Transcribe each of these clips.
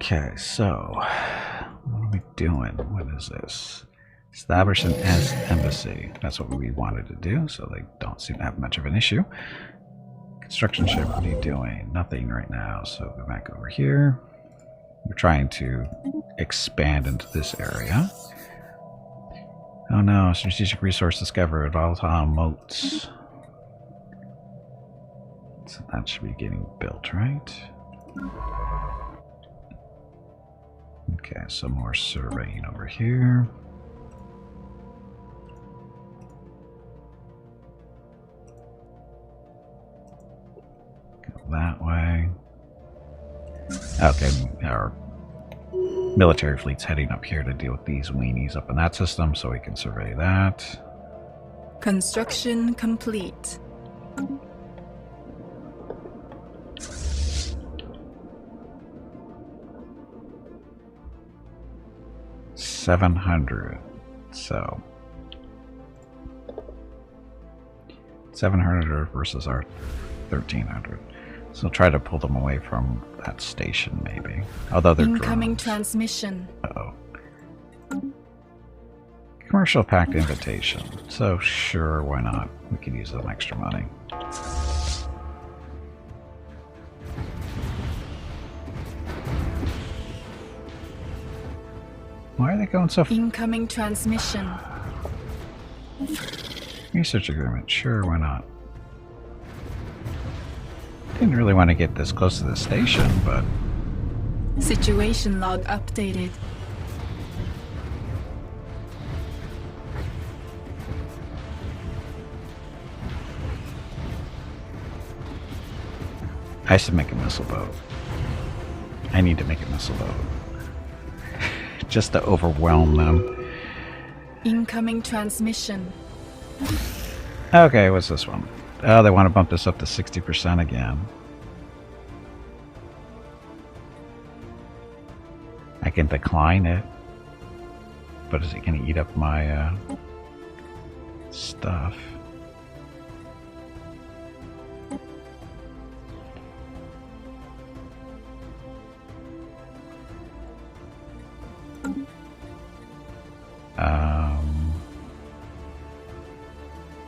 Okay, so what are we doing? What is this? Establish an embassy. That's what we wanted to do, so they don't seem to have much of an issue. Construction ship, what are you doing? Nothing right now, so go back over here. We're trying to expand into this area. Oh no, strategic resource discovered, volatile moats. So that should be getting built, right? Okay, some more surveying over here. Go that way. Okay, our military fleet's heading up here to deal with these weenies up in that system, so we can survey that. Construction complete. $700. So 700 versus our 1300. So try to pull them away from that station, maybe. Although they're incoming drones. Transmission. Uh-oh. Commercial packed invitation. So sure, why not? We could use some extra money. Why are they going so incoming transmission. Research agreement. Sure, why not? Didn't really want to get this close to the station, but... Situation log updated. I should make a missile boat. I need to make a missile boat. Just to overwhelm them. Incoming transmission. Okay, what's this one? Oh, they want to bump this up to 60% again. I can decline it. But is it going to eat up my stuff?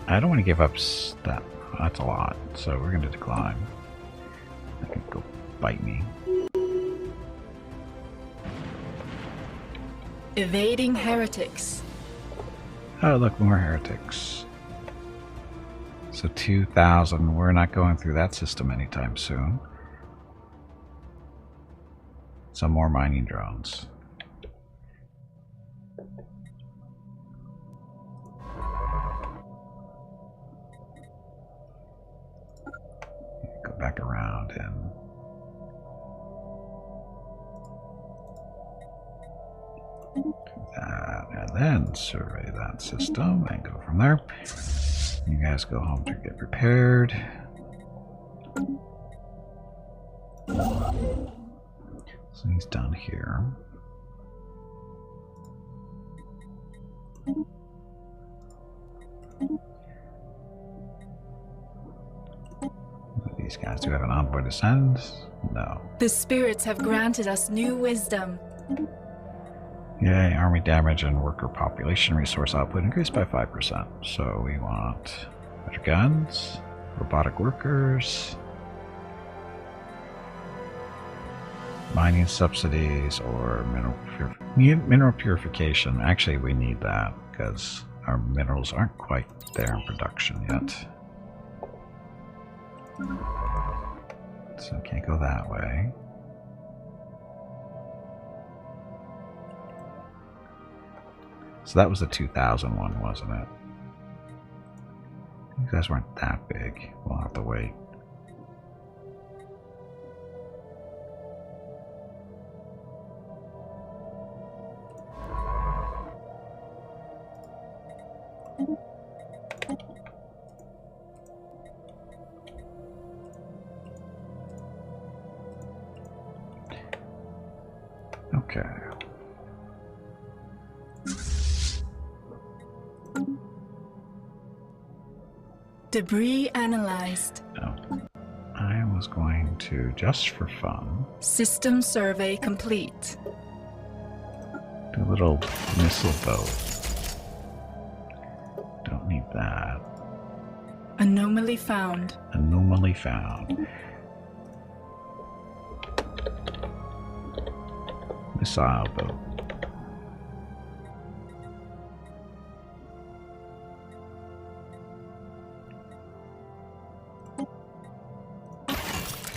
I don't want to give up that. That's a lot, so we're going to decline. That could go bite me. Evading heretics. Oh, look, more heretics. So 2,000. We're not going through that system anytime soon. Some more mining drones. Back around and do that, and then survey that system and go from there. You guys go home to get prepared. So he's done here. These guys do have an envoy to send? No. The spirits have granted us new wisdom. Yay, army damage and worker population resource output increased by 5%. So we want better guns, robotic workers, mining subsidies, or mineral purification. Actually, we need that because our minerals aren't quite there in production yet. So can't go that way. So that was the 2000 one, wasn't it? You guys weren't that big. We'll have to wait. Okay. Debris analyzed. Oh, I was going going to, just for fun, System survey complete. do a little missile boat. Don't need that. Anomaly found. Anomaly found. Missile boat.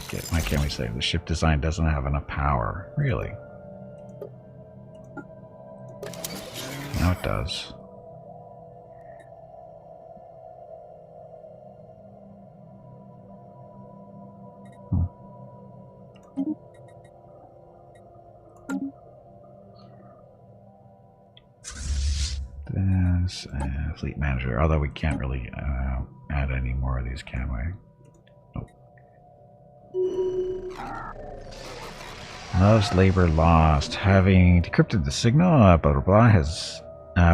Okay, why can't we say the ship design doesn't have enough power? Really? Now it does. This fleet manager, although we can't really add any more of these, can we? Love's labor lost. Having decrypted the signal, blah blah blah,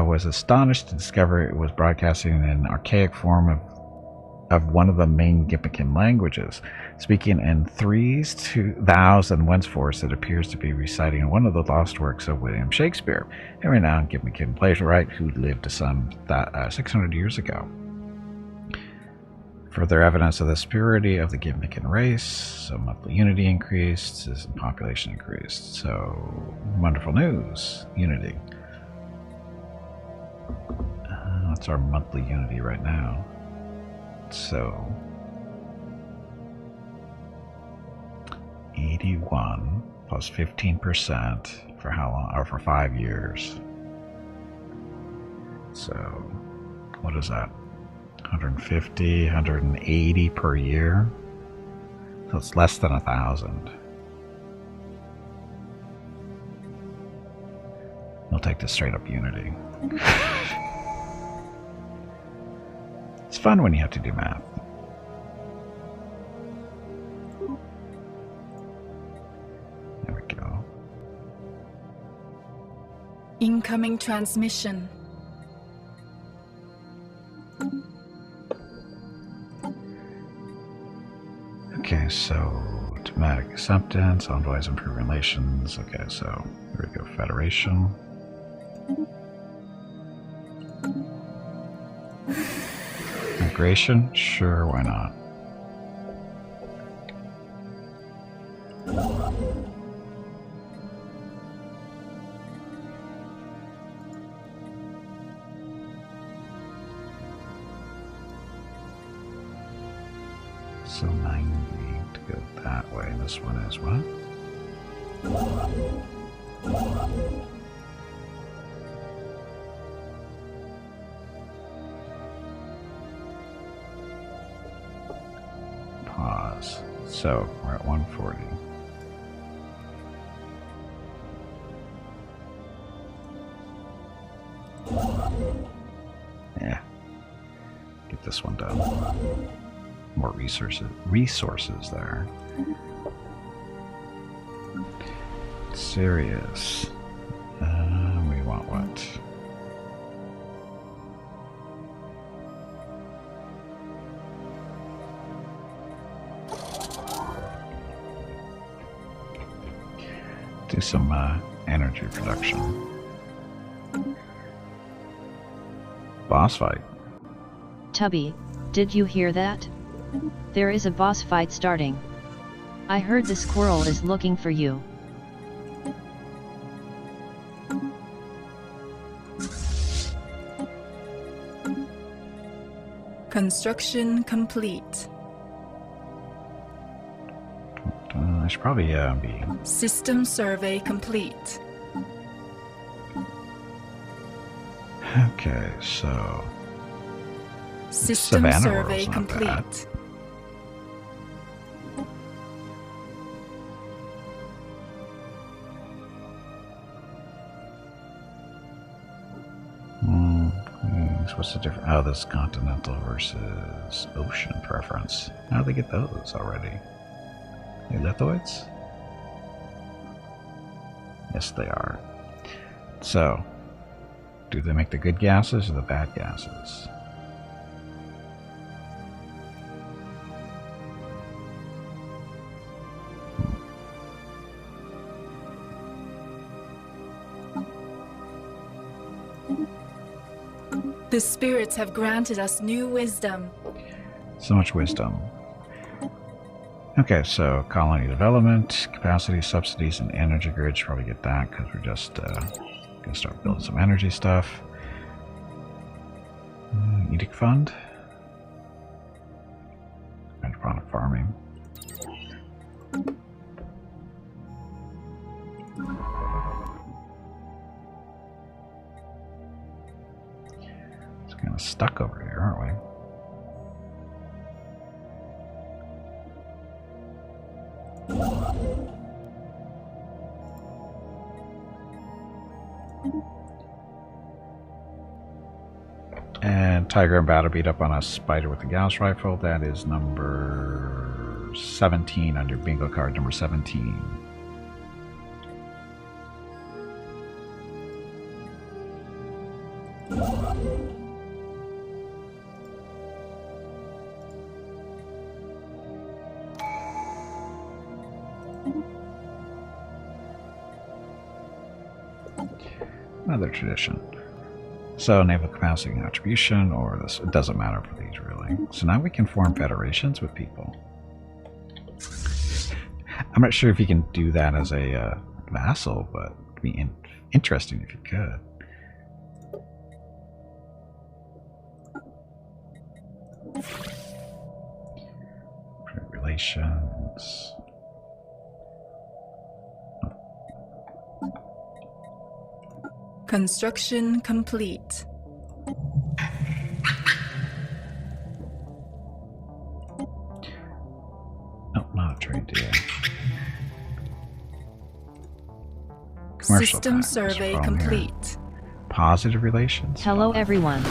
was astonished to discover it was broadcasting in an archaic form of one of the main Gimmican languages. Speaking in threes, thous, and whenceforth, it appears to be reciting one of the lost works of William Shakespeare, a renowned Gimmican playwright who lived some 600 years ago. Further evidence of the purity of the Gimmican race, so monthly unity increased, as population increased. So, wonderful news. Unity. That's our monthly unity right now. So, 81 plus 15% for how long? Or for 5 years. So, what is that? 150, 180 per year. So it's less than 1,000. We'll take the straight up unity. It's fun when you have to do math. There we go. Incoming transmission. Okay, so diplomatic acceptance, envoys improve relations. Okay, so here we go, Federation. Migration? Sure, why not? So 90 to go that way. This one is what? Pause. So we're at 140. Yeah. Get this one done. More resources there. Serious. We want what? Do some energy production. Boss fight. Tubby, did you hear that? There is a boss fight starting. I heard the squirrel is looking for you. Construction complete. I should probably be... System survey complete. Okay, so... System Savannah survey World's not complete. bad. What's the difference? Oh, this continental versus ocean preference. How do they get those already? They lithoids? Yes, they are. So, do they make the good gases or the bad gases? The spirits have granted us new wisdom. So much wisdom. Okay, so colony development, capacity, subsidies, and energy grid. Should probably get that because we're just gonna start building some energy stuff. Edict fund. Hydroponic farming. It's kind of stuck over here, aren't we? And Tiger and Battle beat up on a spider with a Gauss rifle. That is number 17 under bingo card number 17. Another tradition. So naval capacity and attribution, or this, it doesn't matter for these really. So now we can form federations with people. I'm not sure if you can do that as a vassal, but it'd be interesting if you could. Trade relations. Construction complete. No, not a trade deal. Commercial System tax survey from here. complete. Positive relations. Hello everyone.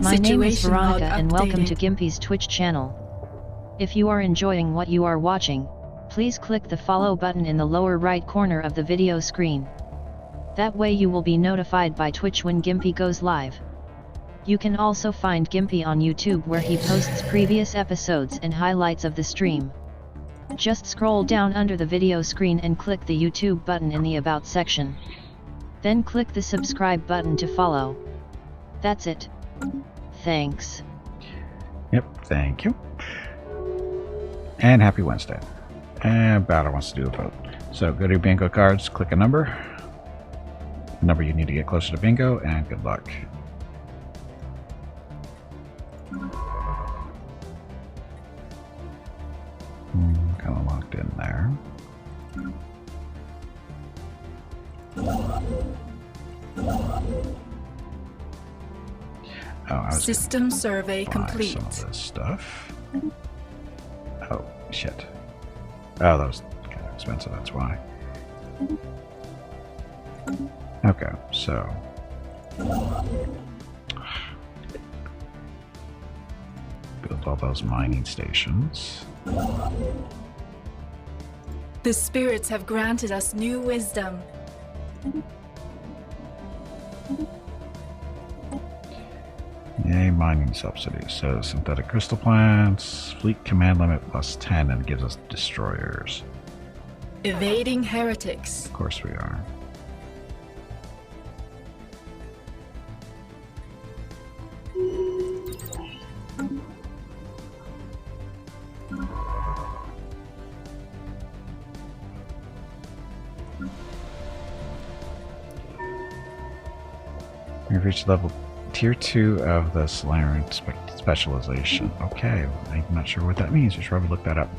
My name is Situation log Veronica and welcome to updated. Gimpy's Twitch channel. If you are enjoying what you are watching, please click the follow button in the lower right corner of the video screen. That way you will be notified by Twitch when Gimpy goes live. You can also find Gimpy on YouTube where he posts previous episodes and highlights of the stream. Just scroll down under the video screen and click the YouTube button in the About section. Then click the subscribe button to follow. That's it. Thanks. Yep, thank you. And happy Wednesday. And Battle wants to do a vote. So go to your bingo cards, click a number. The number you need to get closer to bingo, and good luck. Kind of locked in there. Oh, I was System survey buy complete. some of this stuff. Oh, shit. Oh, that was kind of expensive, that's why. Okay, so... build all those mining stations. The spirits have granted us new wisdom. Yay, mining subsidies. So synthetic crystal plants, fleet command limit plus 10, and gives us destroyers. Evading heretics. Of course we are. We've reached level tier 2 of the Stellaris specialization. Okay, I'm not sure what that means. We should probably look that up.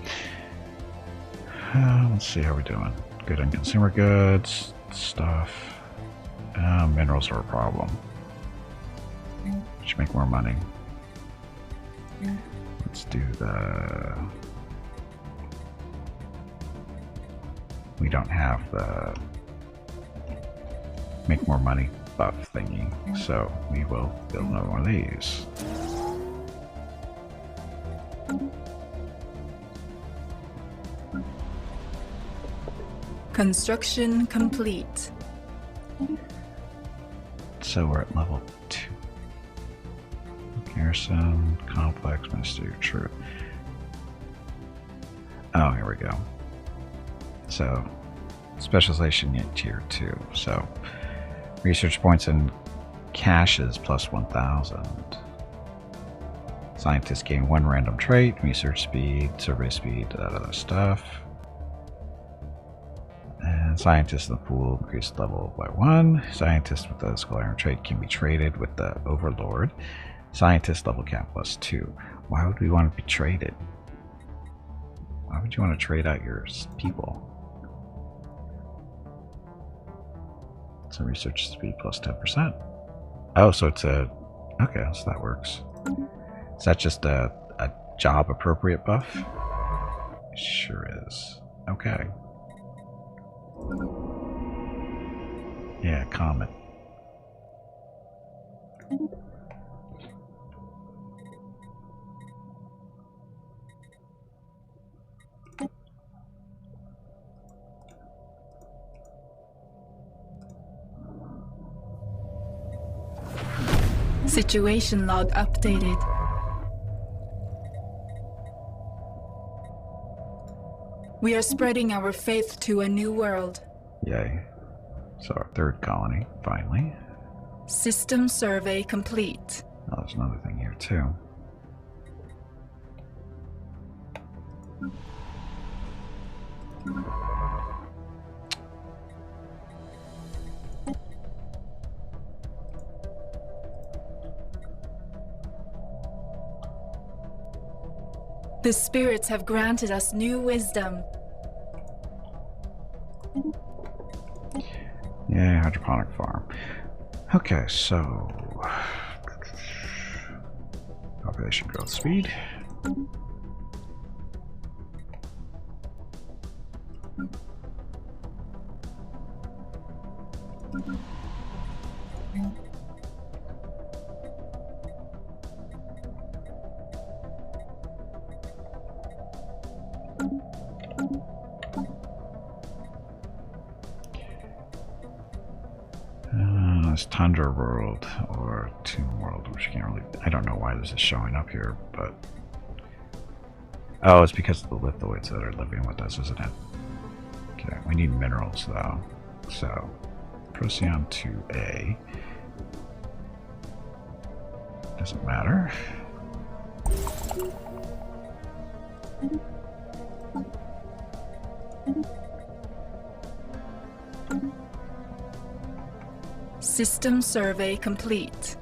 Let's see how we're doing. Good on consumer goods, stuff. Minerals are a problem. Should make more money. Let's do the... We don't have the make more money buff thingy, so we will build another one of these. Construction complete. So we're at level 2. Garrison, complex, Ministry of Truth. Oh, here we go. So, specialization in tier 2. So, research points and caches plus 1,000. Scientists gain 1 random trait, research speed, survey speed, that other stuff. And scientists in the pool increase level by 1. Scientists with the Stellaris trait can be traded with the Overlord. Scientist level cap plus 2. Why would we want to be traded? Why would you want to trade out your people? So research speed plus 10%. Oh, so it's a... Okay, so that works. Is that just a job appropriate buff? It sure is. Okay. Yeah, common. Situation log updated. We are spreading our faith to a new world. Yay. So our 3rd colony, finally. System survey complete. Oh, there's another thing here too. The spirits have granted us new wisdom. Yeah, hydroponic farm. Okay, so population growth speed. Tundra World or Tomb World, which you can't really... I don't know why this is showing up here, but... Oh, it's because of the lithoids that are living with us, isn't it? Okay, we need minerals, though. So, Procyon 2A. Doesn't matter. System survey complete.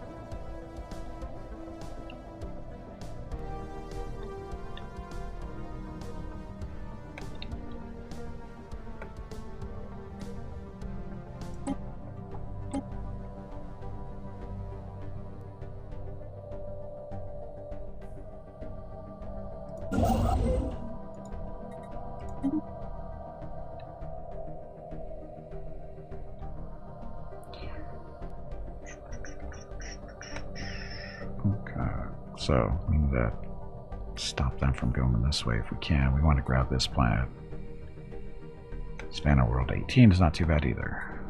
So we need to stop them from going this way if we can. We want to grab this planet. Span of World 18 is not too bad either.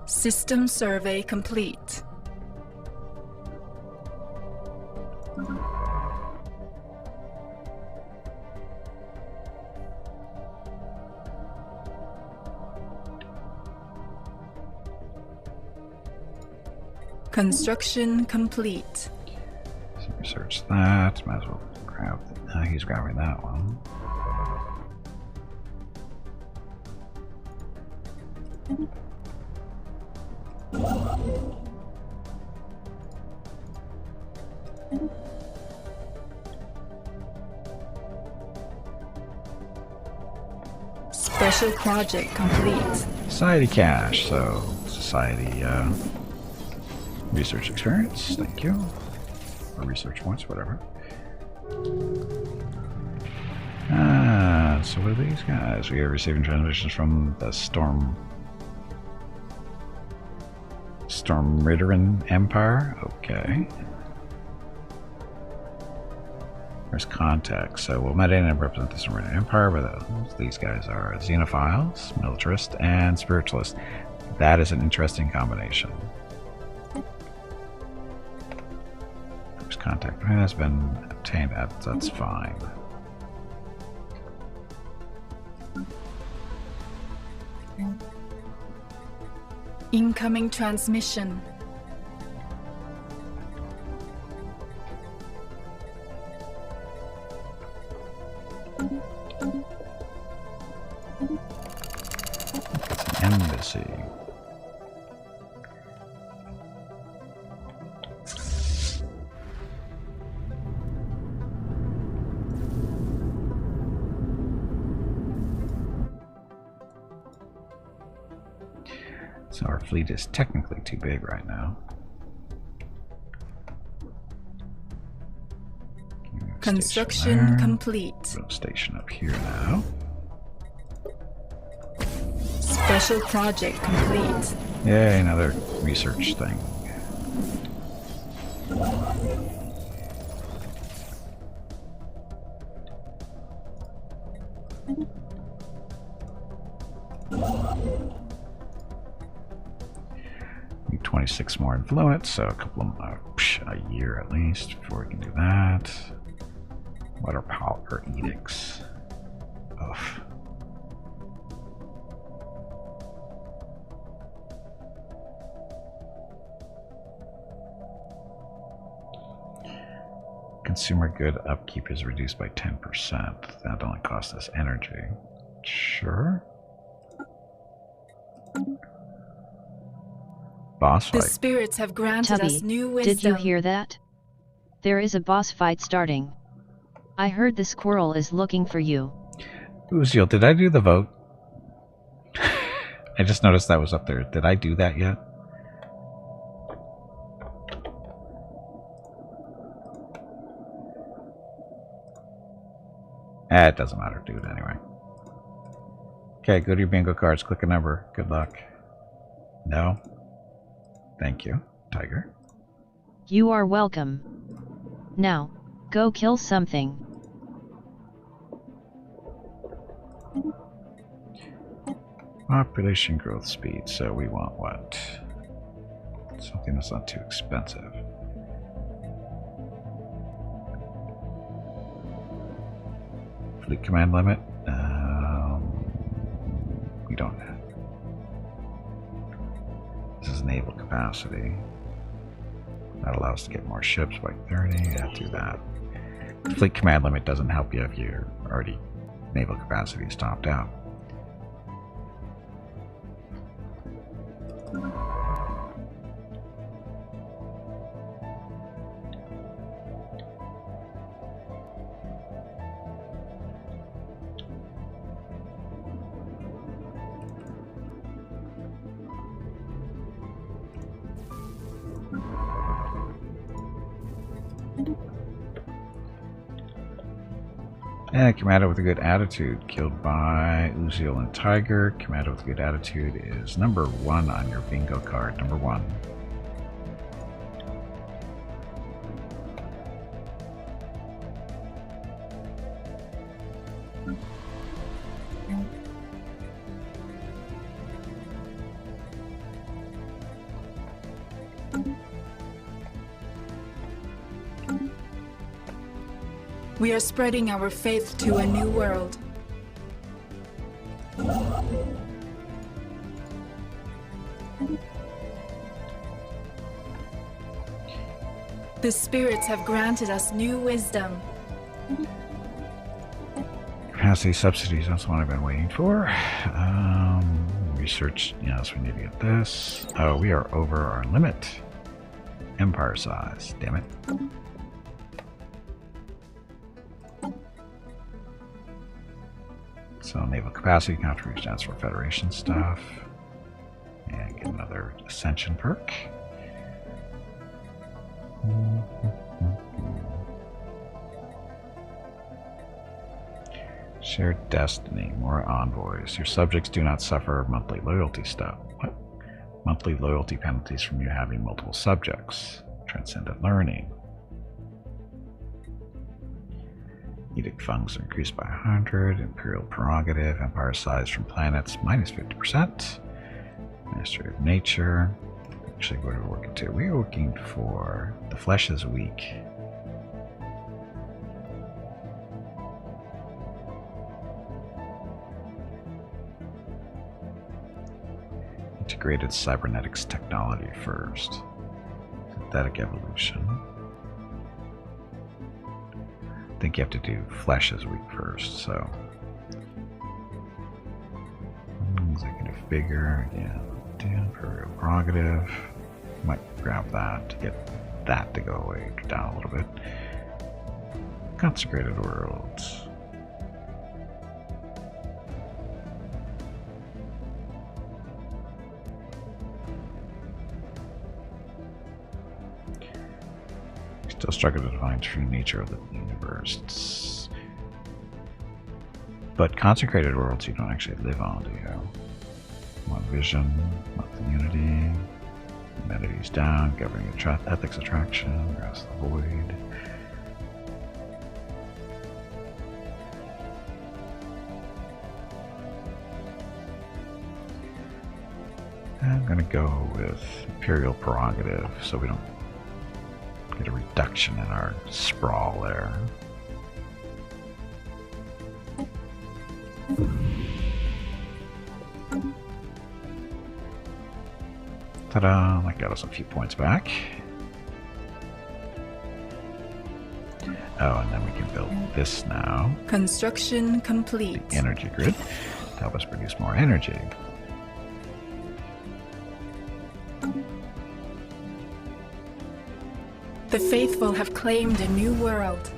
System survey complete. Construction complete. So research that. Might as well grab. He's grabbing that one. Special project complete. Society cash. So society research experience. Thank you. Or research points, whatever. So what are these guys? We are receiving transmissions from the Stormridderan Empire. Okay. There's contact. So we'll met in and represent the Stormridderan Empire, but these guys are xenophiles, militarist, and spiritualist. That is an interesting combination. First contact has been obtained. That's fine. Incoming transmission. It's an embassy. So our fleet is technically too big right now. Construction complete. We'll station up here now. Special project complete. Yay, another research thing. Need 26 more influence, so a couple of a year at least before we can do that. What are power edicts? Ugh. Consumer good upkeep is reduced by 10%. That only costs us energy. Sure. Boss The fight. spirits have granted us Tubby, new wisdom. did you hear that? There is a boss fight starting. I heard the squirrel is looking for you. Uziel, did I do the vote? I just noticed that was up there. Did I do that yet? It doesn't matter. Do it anyway. Okay, go to your bingo cards. Click a number. Good luck. No. Thank you, Tiger. You are welcome. Now, go kill something. Population growth speed. So we want what? Something that's not too expensive. Fleet command limit. We don't have. This is naval capacity. That allows us to get more ships by 30. Yeah, do that. Fleet command limit doesn't help you if you're already naval capacity is topped out. And commander with a good attitude, killed by Uziel and Tiger. Commander with a good attitude is number 1 on your bingo card. Number 1. We are spreading our faith to a new world. The spirits have granted us new wisdom. Capacity subsidies, that's the one I've been waiting for. Research, yes, we need to get this. Oh, we are over our limit. Empire size, damn it. So naval capacity contributions for Federation stuff. And get another Ascension perk. Shared destiny, more envoys. Your subjects do not suffer monthly loyalty stuff. What? Monthly loyalty penalties from you having multiple subjects. Transcendent learning. Edict funds are increased by 100. Imperial prerogative. Empire size from planets minus 50%. Ministry of Nature. Actually, what are we working to? We are working for the flesh is weak. integrated cybernetics technology first. Synthetic evolution. I think you have to do flesh as weak first, so. Executive figure, again. Imperial prerogative. Might grab that to get that to go away down a little bit. Consecrated worlds. Still struggle to define true nature of the universe. But consecrated worlds you don't actually live on, do you? One vision, one community, humanity's down, governing ethics attraction, grasp the void. I'm gonna go with Imperial Prerogative so we don't get a reduction in our sprawl there. Ta-da! That got us a few points back. Oh, and then we can build this now. Construction complete. The energy grid to help us produce more energy. The faithful have claimed a new world.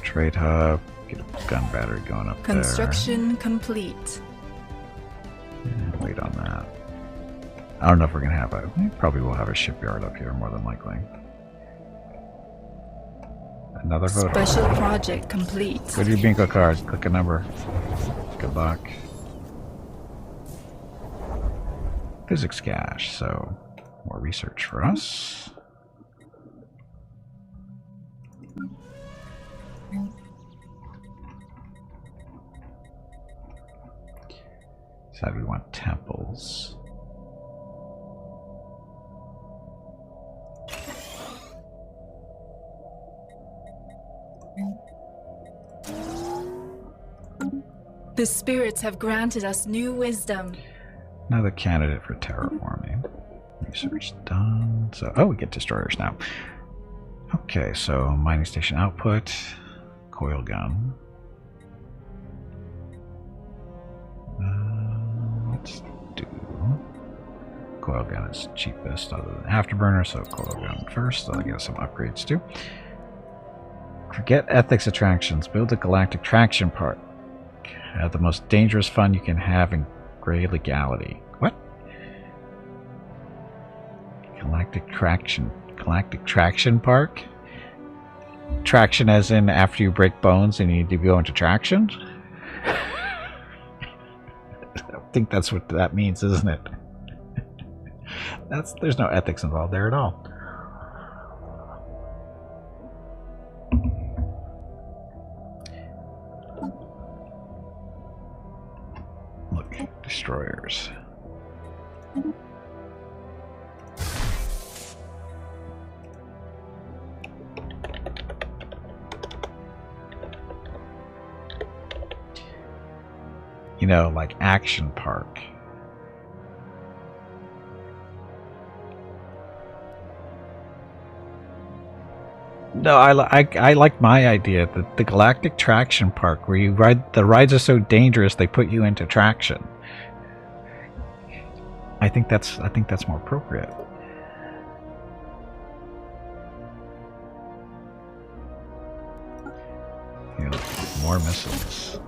Trade hub, get a gun battery going up Construction complete. there. Wait on that. I don't know if we're gonna have a. We probably will have a shipyard up here, more than likely. Another photo. Special project complete. Go to your bingo cards. Click a number. Good luck. Physics cache, so more research for us. So we want temples. The spirits have granted us new wisdom. Another candidate for terraforming. Research done. So, oh, we get destroyers now. Okay, so mining station output, coil gun. Let's do coil gun is cheapest other than afterburner, so coil gun first. That'll get us some upgrades too. Forget ethics attractions. Build a galactic traction park. Have the most dangerous fun you can have in gray legality. What? Galactic traction park? Traction as in after you break bones and you need to go into traction? I think that's what that means, isn't it? There's no ethics involved there at all. Look, destroyers. You know, like Action Park. No, I like my idea, the Galactic Traction Park, where you ride. The rides are so dangerous they put you into traction. I think that's more appropriate. You know, more missiles.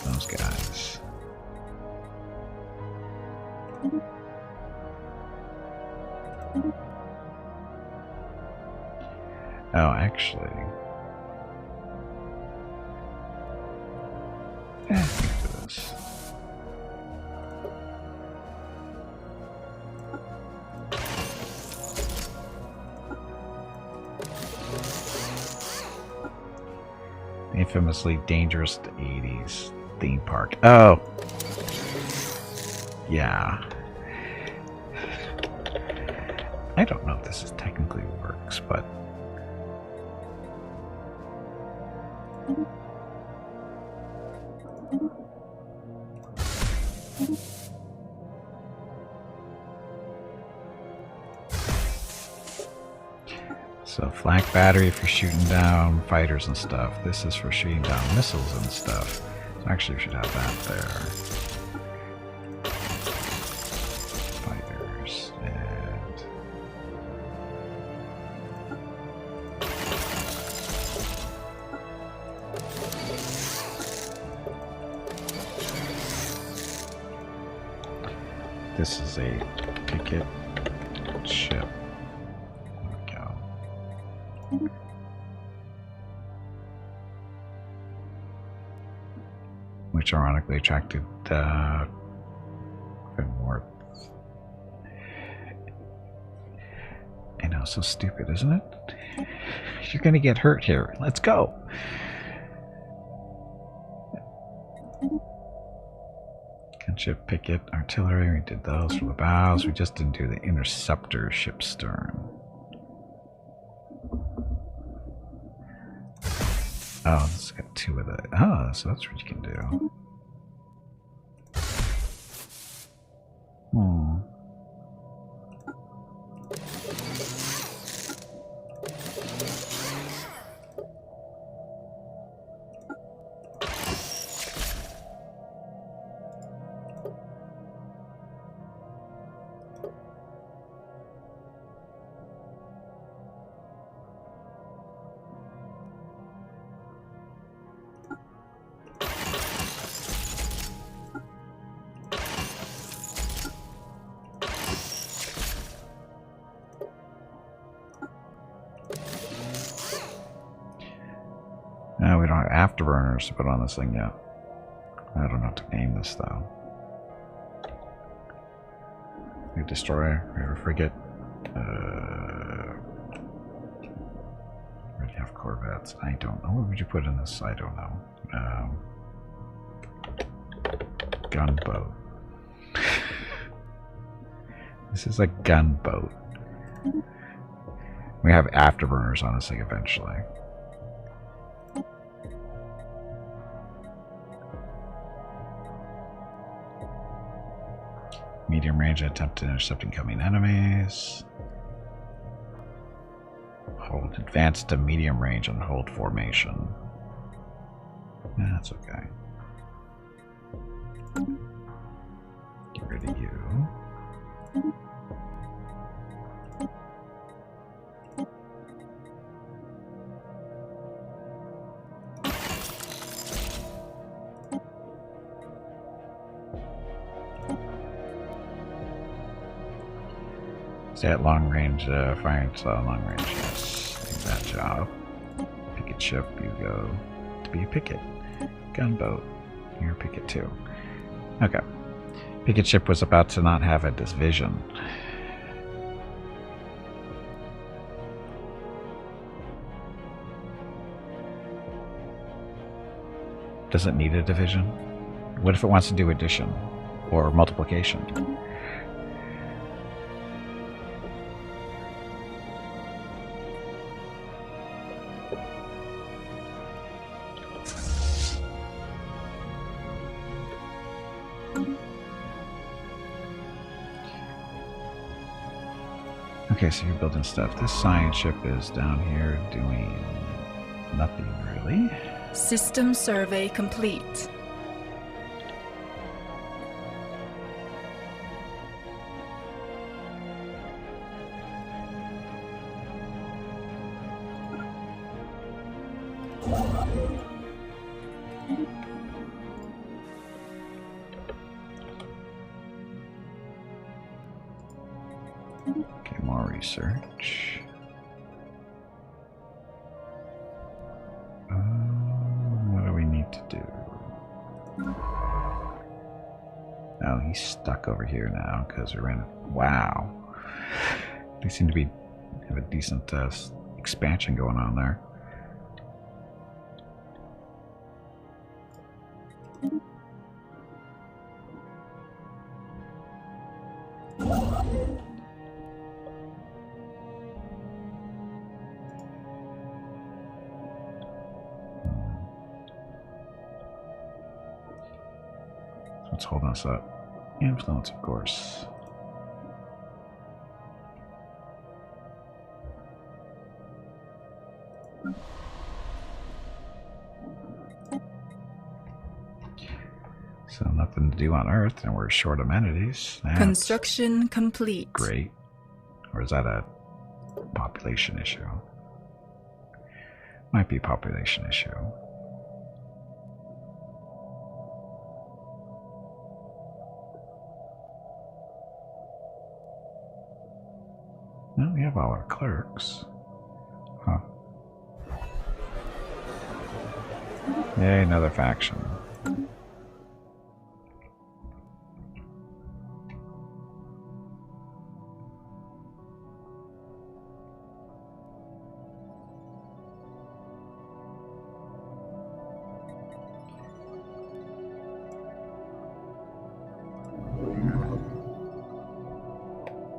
Those guys. Oh, actually. Think of this. Infamously dangerous 80s theme park. Oh. Yeah. I don't know if this is technically works, but So flank battery if you're shooting down fighters and stuff. This is for shooting down missiles and stuff. So actually we should have that there. Fighters and this is a picket ship. Which ironically attracted even more. I know, so stupid, isn't it? You're gonna get hurt here. Let's go. Gunship, picket, artillery. We did those for the bows. We just didn't do the interceptor ship stern. Oh, it's got two of it. Oh, so that's what you can do. We don't have afterburners to put on this thing yet. I don't know how to name this though. We have destroyer, we have a frigate. We have corvettes. I don't know. What would you put in this? I don't know. Gunboat. This is a gunboat. We have afterburners on this thing eventually. Medium range attempt to intercept incoming enemies. Hold advance to medium range and hold formation. Yeah, that's okay. Get rid of you. Stay at long range, firing style long range, yes. That job. Picket ship, you go to be a picket. Gunboat, you're a picket too. Okay. Picket ship was about to not have a division. Does it need a division? What if it wants to do addition or multiplication? Okay, so you're building stuff. This science ship is down here doing nothing really. System survey complete. Okay, more research. What do we need to do? Oh, he's stuck over here now because we're in. Wow, they seem to be have a decent expansion going on there. What's holding us up? Influence, of course. So nothing to do on Earth, and we're short amenities. That's Construction complete. great. Or is that a population issue? Might be a population issue. No, we have all our clerks. Huh. Yay, another faction.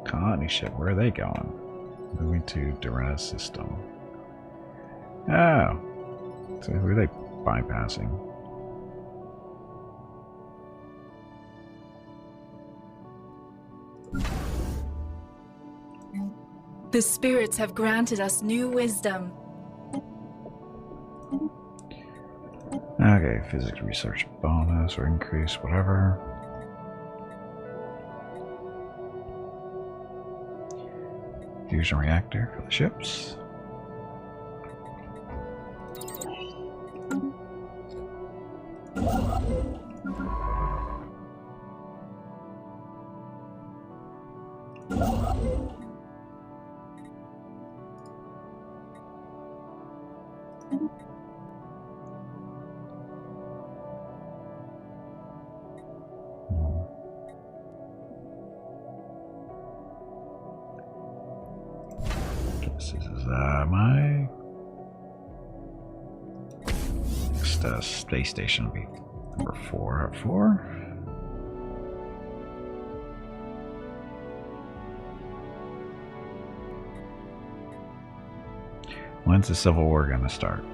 Colony ship, where are they going? Moving to Durez system. Oh. So who are they bypassing? The spirits have granted us new wisdom. Okay, physics research bonus or increase, whatever. Fusion reactor for the ships. This is my next space station will be number 4 at 4. When's the Civil War gonna start?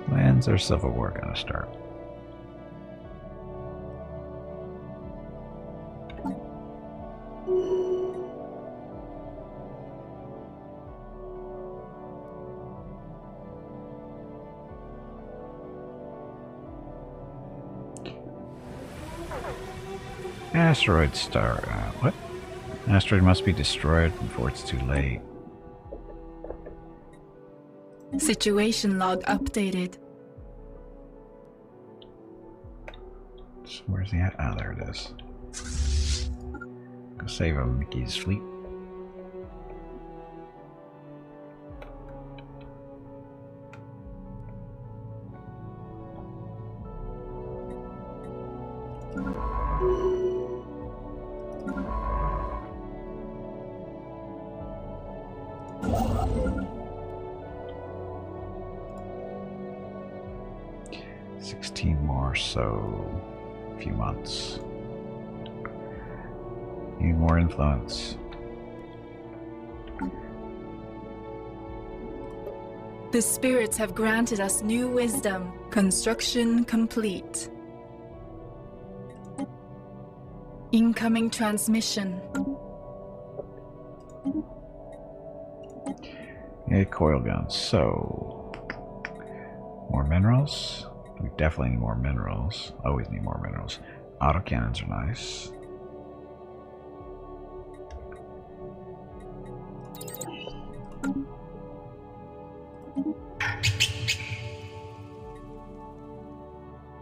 When's our Civil War gonna start? Asteroid star. What? Asteroid must be destroyed before it's too late. Situation log updated. So where's he at? Oh, there it is. Go save him, Mickey's fleet. So, a few months. Need more influence. The spirits have granted us new wisdom. Construction complete. Incoming transmission. Yeah, coil guns. So, more minerals. We definitely need more minerals. Always need more minerals. Autocannons are nice.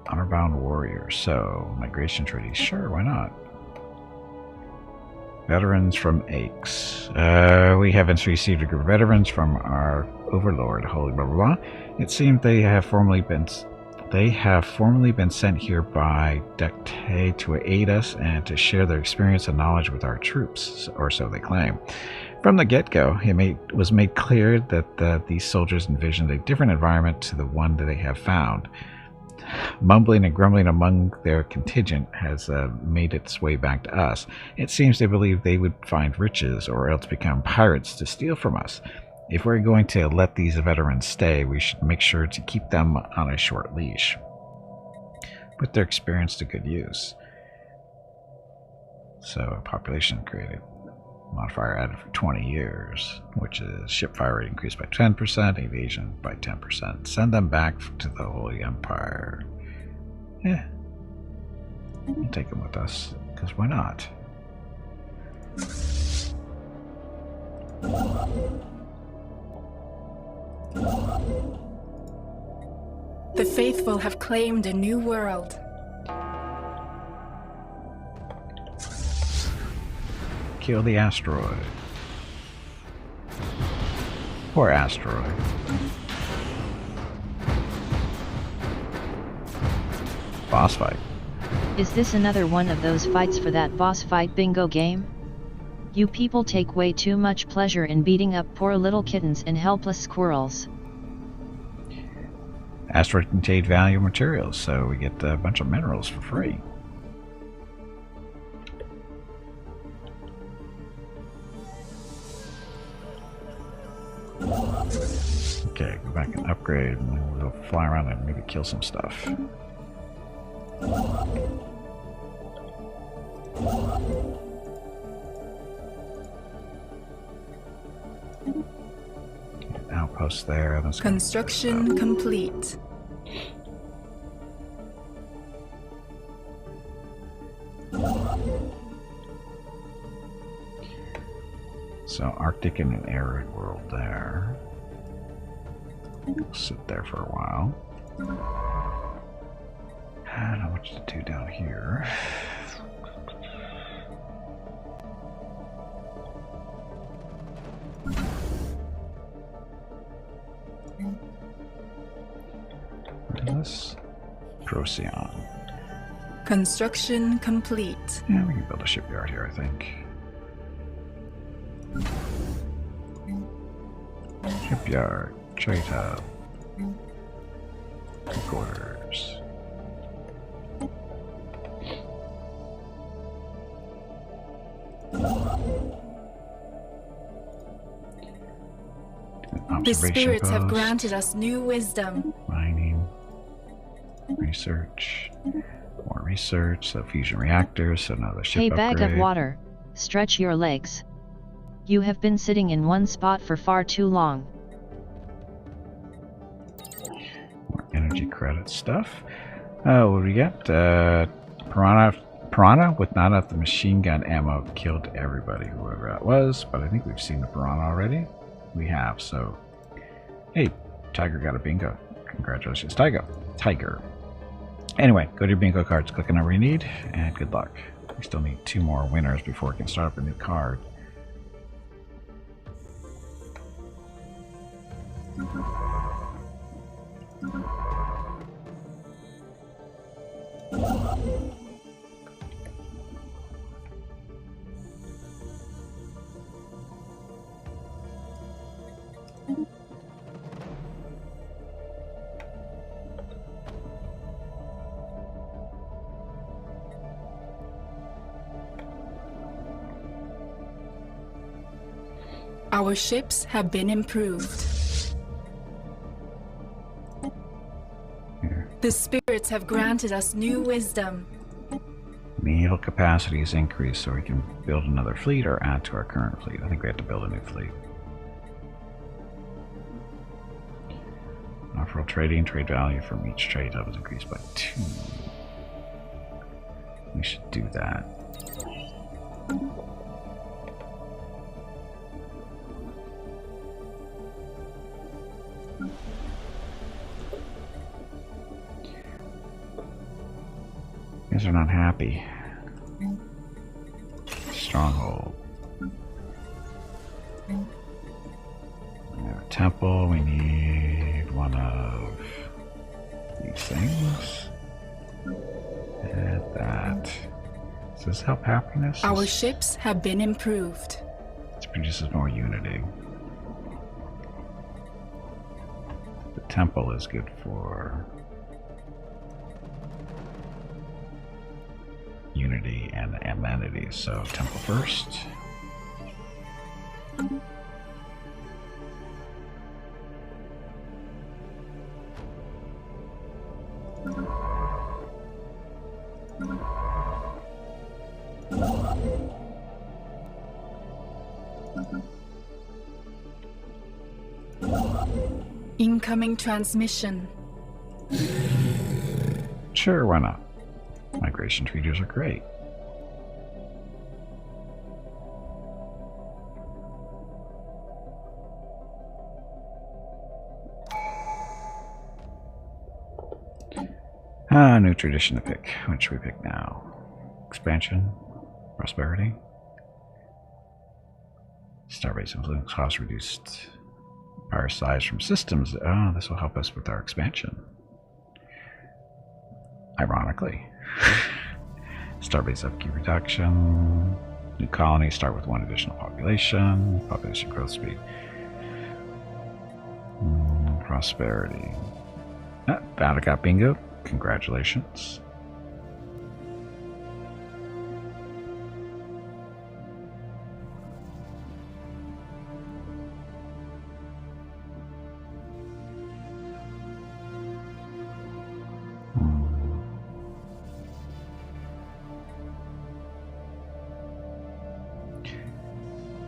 Honor-bound warrior. So, migration treaty. Sure, why not? Veterans from Aches. We haven't received a group of veterans from our overlord, holy blah blah blah. It seems they have formerly been sent here by Decte to aid us and to share their experience and knowledge with our troops, or so they claim. From the get-go, it was made clear that these soldiers envisioned a different environment to the one that they have found. Mumbling and grumbling among their contingent has made its way back to us. It seems they believe they would find riches or else become pirates to steal from us. If we're going to let these veterans stay, we should make sure to keep them on a short leash. Put their experience to good use. So, a population created. Modifier added for 20 years, which is ship fire rate increased by 10%, evasion by 10%. Send them back to the Holy Empire. Yeah. We'll take them with us, because why not? The faithful have claimed a new world. Kill the asteroid. Poor asteroid. Boss fight. Is this another one of those fights for that boss fight bingo game? You people take way too much pleasure in beating up poor little kittens and helpless squirrels. Asteroid contained valuable materials, so we get a bunch of minerals for free. Okay, go back and upgrade, and then we'll go fly around and maybe kill some stuff. Outpost there. Construction complete. So Arctic and an arid world there. We'll sit there for a while. Not much to do down here. What is this? Procyon. Construction complete. Yeah, we can build a shipyard here, I think. Shipyard, trade hub, quarters. The spirits have granted us new wisdom. Mining, research, more research, so fusion reactors, so another ship Hey, upgrade. bag of water, stretch your legs. You have been sitting in one spot for far too long. More energy credit stuff. Oh, what do we got? Piranha with not enough the machine gun ammo killed everybody, whoever that was, but I think we've seen the Piranha already. We have, so hey, Tiger got a bingo. Congratulations, Tiger. Anyway, go to your bingo cards, click on whatever you need, and good luck. We still need 2 more winners before we can start up a new card. Our ships have been improved. Here. The spirits have granted us new wisdom. Naval capacity is increased so we can build another fleet or add to our current fleet. I think we have to build a new fleet. Off-world trading, trade value from each trade hub is increased by 2. We should do that. Guys are not happy. Stronghold. We have a temple. We need one of these things. And that. Does this help happiness? Our ships have been improved. It produces more unity. The temple is good for unity and amenities. So temple first. Incoming transmission. Sure, why not? Migration treaters are great. New tradition to pick. Which should we pick now? Expansion? Prosperity? Starbase influence cost reduced. Power size from systems. Oh, this will help us with our expansion. Ironically. Starbase upkeep reduction. New colonies start with 1 additional population. Population growth speed. Prosperity. Found a got bingo. Congratulations.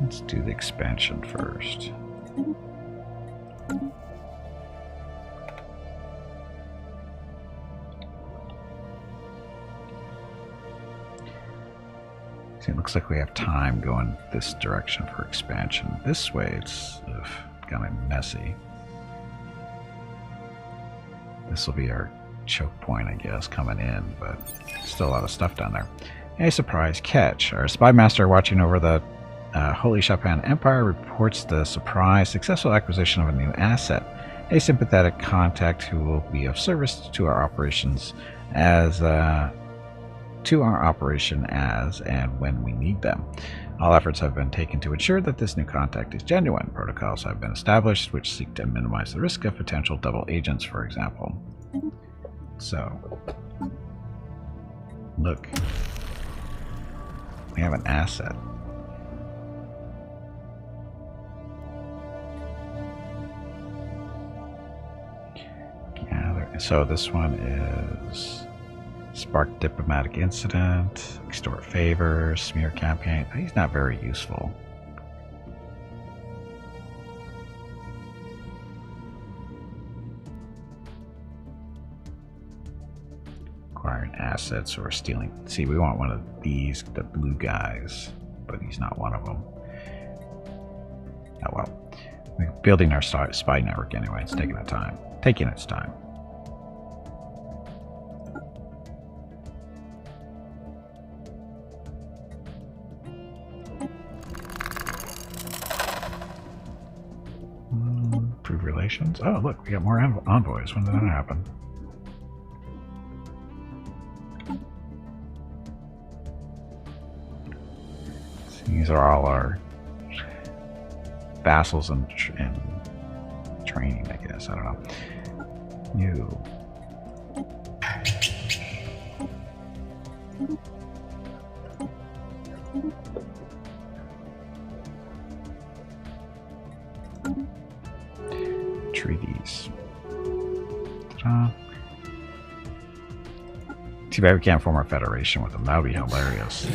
Let's do the expansion first. See, it looks like we have time going this direction for expansion. This way, it's kind of messy. This will be our choke point, I guess, coming in, but still a lot of stuff down there. A surprise catch. Our spy master watching over the Holy Chopin Empire reports the surprise successful acquisition of a new asset. A sympathetic contact who will be of service to our operations as and when we need them. All efforts have been taken to ensure that this new contact is genuine. Protocols have been established which seek to minimize the risk of potential double agents, for example. So, look, we have an asset. So this one is spark diplomatic incident, extort favors, smear campaign. He's not very useful. Acquiring assets or stealing. See, we want one of these, the blue guys, but he's not one of them. Oh well. We're building our spy network anyway. It's taking its time. Taking its time. Improve relations. Oh, look, we got more envoys. When did that happen? These are all our vassals and training, I guess. I don't know. You. Treaties. Ta-da. Too bad we can't form a federation with them. That would be hilarious.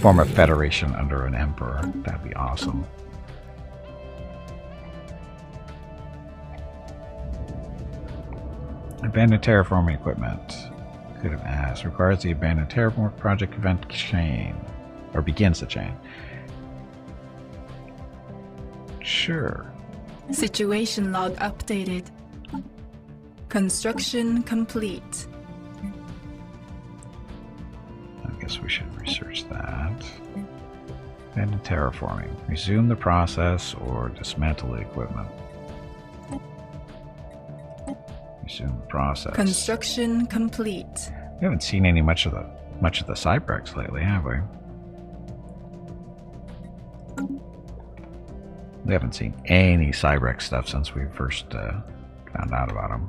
Form a federation under an emperor. That'd be awesome. Abandoned terraforming equipment. Could have asked. Requires the abandoned terraforming project event chain. Or begins the chain. Sure. Situation log updated. Construction complete. I guess we should research that. Abandoned terraforming. Resume the process or dismantle the equipment. Resume the process. Construction complete. We haven't seen any much of the Cybrex lately, have we? We haven't seen any Cybrex stuff since we first found out about them,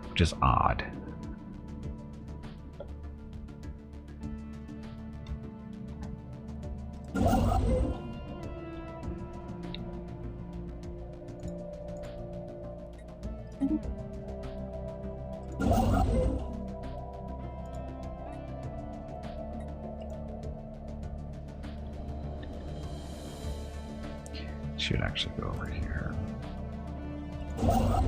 which is odd. Should actually go over here. I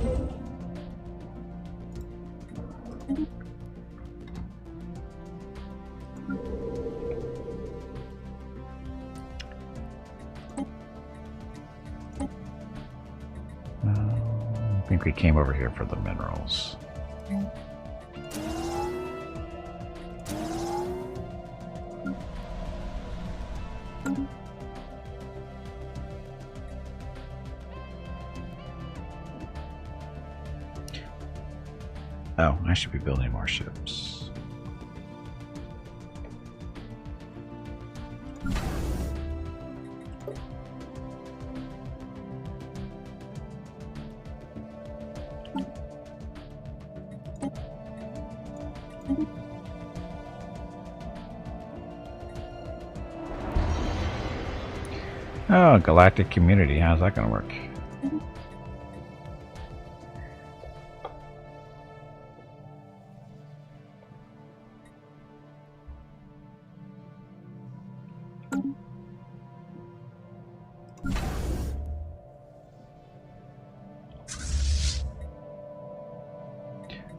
think we came over here for the minerals. Oh, I should be building more ships. Oh, galactic community. How's that going to work?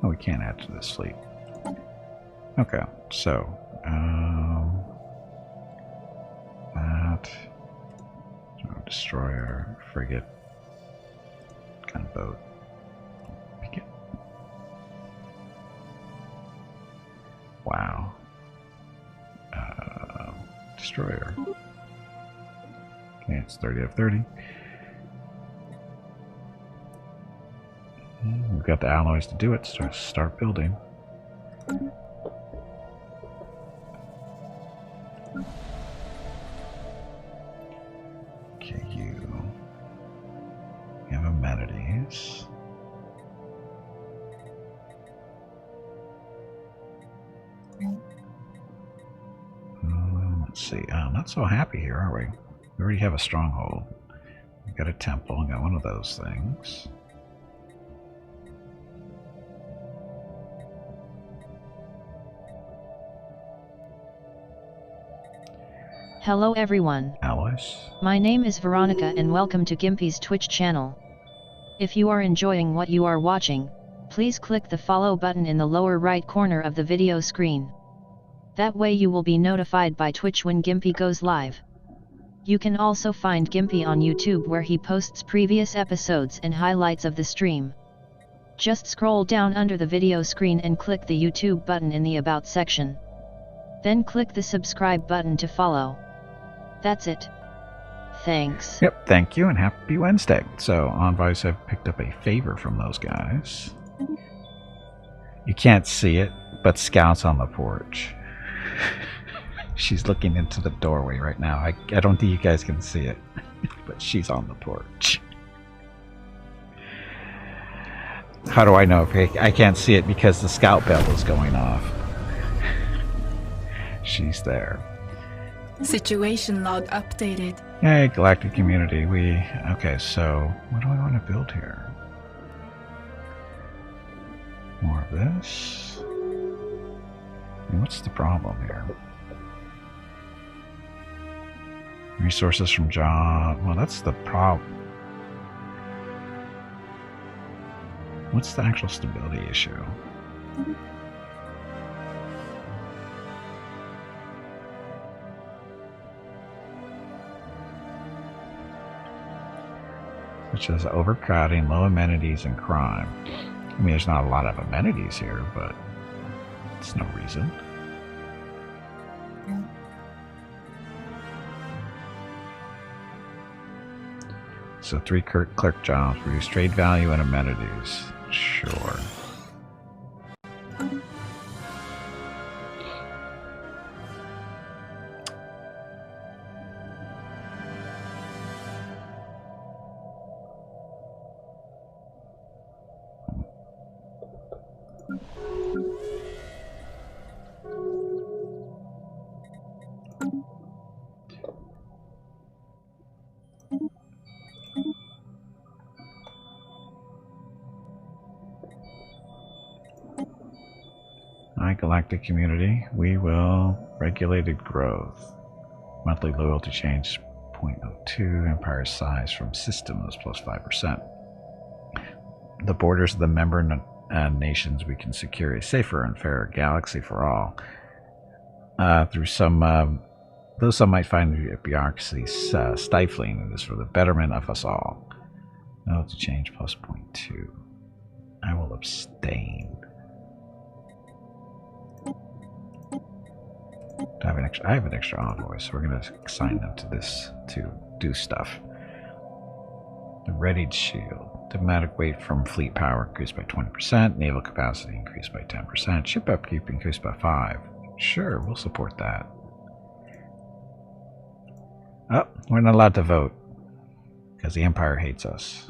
Oh, we can't add to this fleet. Okay, so that destroyer, frigate, gunboat, picket. Wow. Destroyer. Okay, it's 30 of 30. We've got the alloys to do it, so start building. Okay, you have amenities. Let's see. I'm not so happy here, are we? We already have a stronghold. We've got a temple. We've got one of those things. Hello everyone. Alloys. My name is Veronica and welcome to Gimpy's Twitch channel. If you are enjoying what you are watching, please click the follow button in the lower right corner of the video screen. That way you will be notified by Twitch when Gimpy goes live. You can also find Gimpy on YouTube where he posts previous episodes and highlights of the stream. Just scroll down under the video screen and click the YouTube button in the About section. Then click the subscribe button to follow. That's it. Thanks. Yep, thank you and happy Wednesday. So, Envoys have picked up a favor from those guys. You can't see it, but Scout's on the porch. She's looking into the doorway right now. I don't think you guys can see it, but she's on the porch. How do I know? I can't see it because the Scout bell is going off. She's there. Situation log updated. Hey, galactic community. Okay, so what do I want to build here? More of this? I mean, what's the problem here? Resources from job. Well, that's the problem. What's the actual stability issue? Which is overcrowding, low amenities, and crime. I mean, there's not a lot of amenities here, but it's no reason. So 3 clerk jobs, reduce trade value and amenities. Sure. Galactic community, we will regulated growth. Monthly loyalty change 0.02, empire size from systems plus 5%. the borders of the member nations, we can secure a safer and fairer galaxy for all. Through some, though some might find the bureaucracy stifling, it is for the betterment of us all. No to change plus 0.2. I will abstain. I have an extra envoy, so we're going to assign them to this to do stuff. The readied shield. Diplomatic weight from fleet power increased by 20%. Naval capacity increased by 10%. Ship upkeep increased by 5%. Sure, we'll support that. Oh, we're not allowed to vote because the Empire hates us.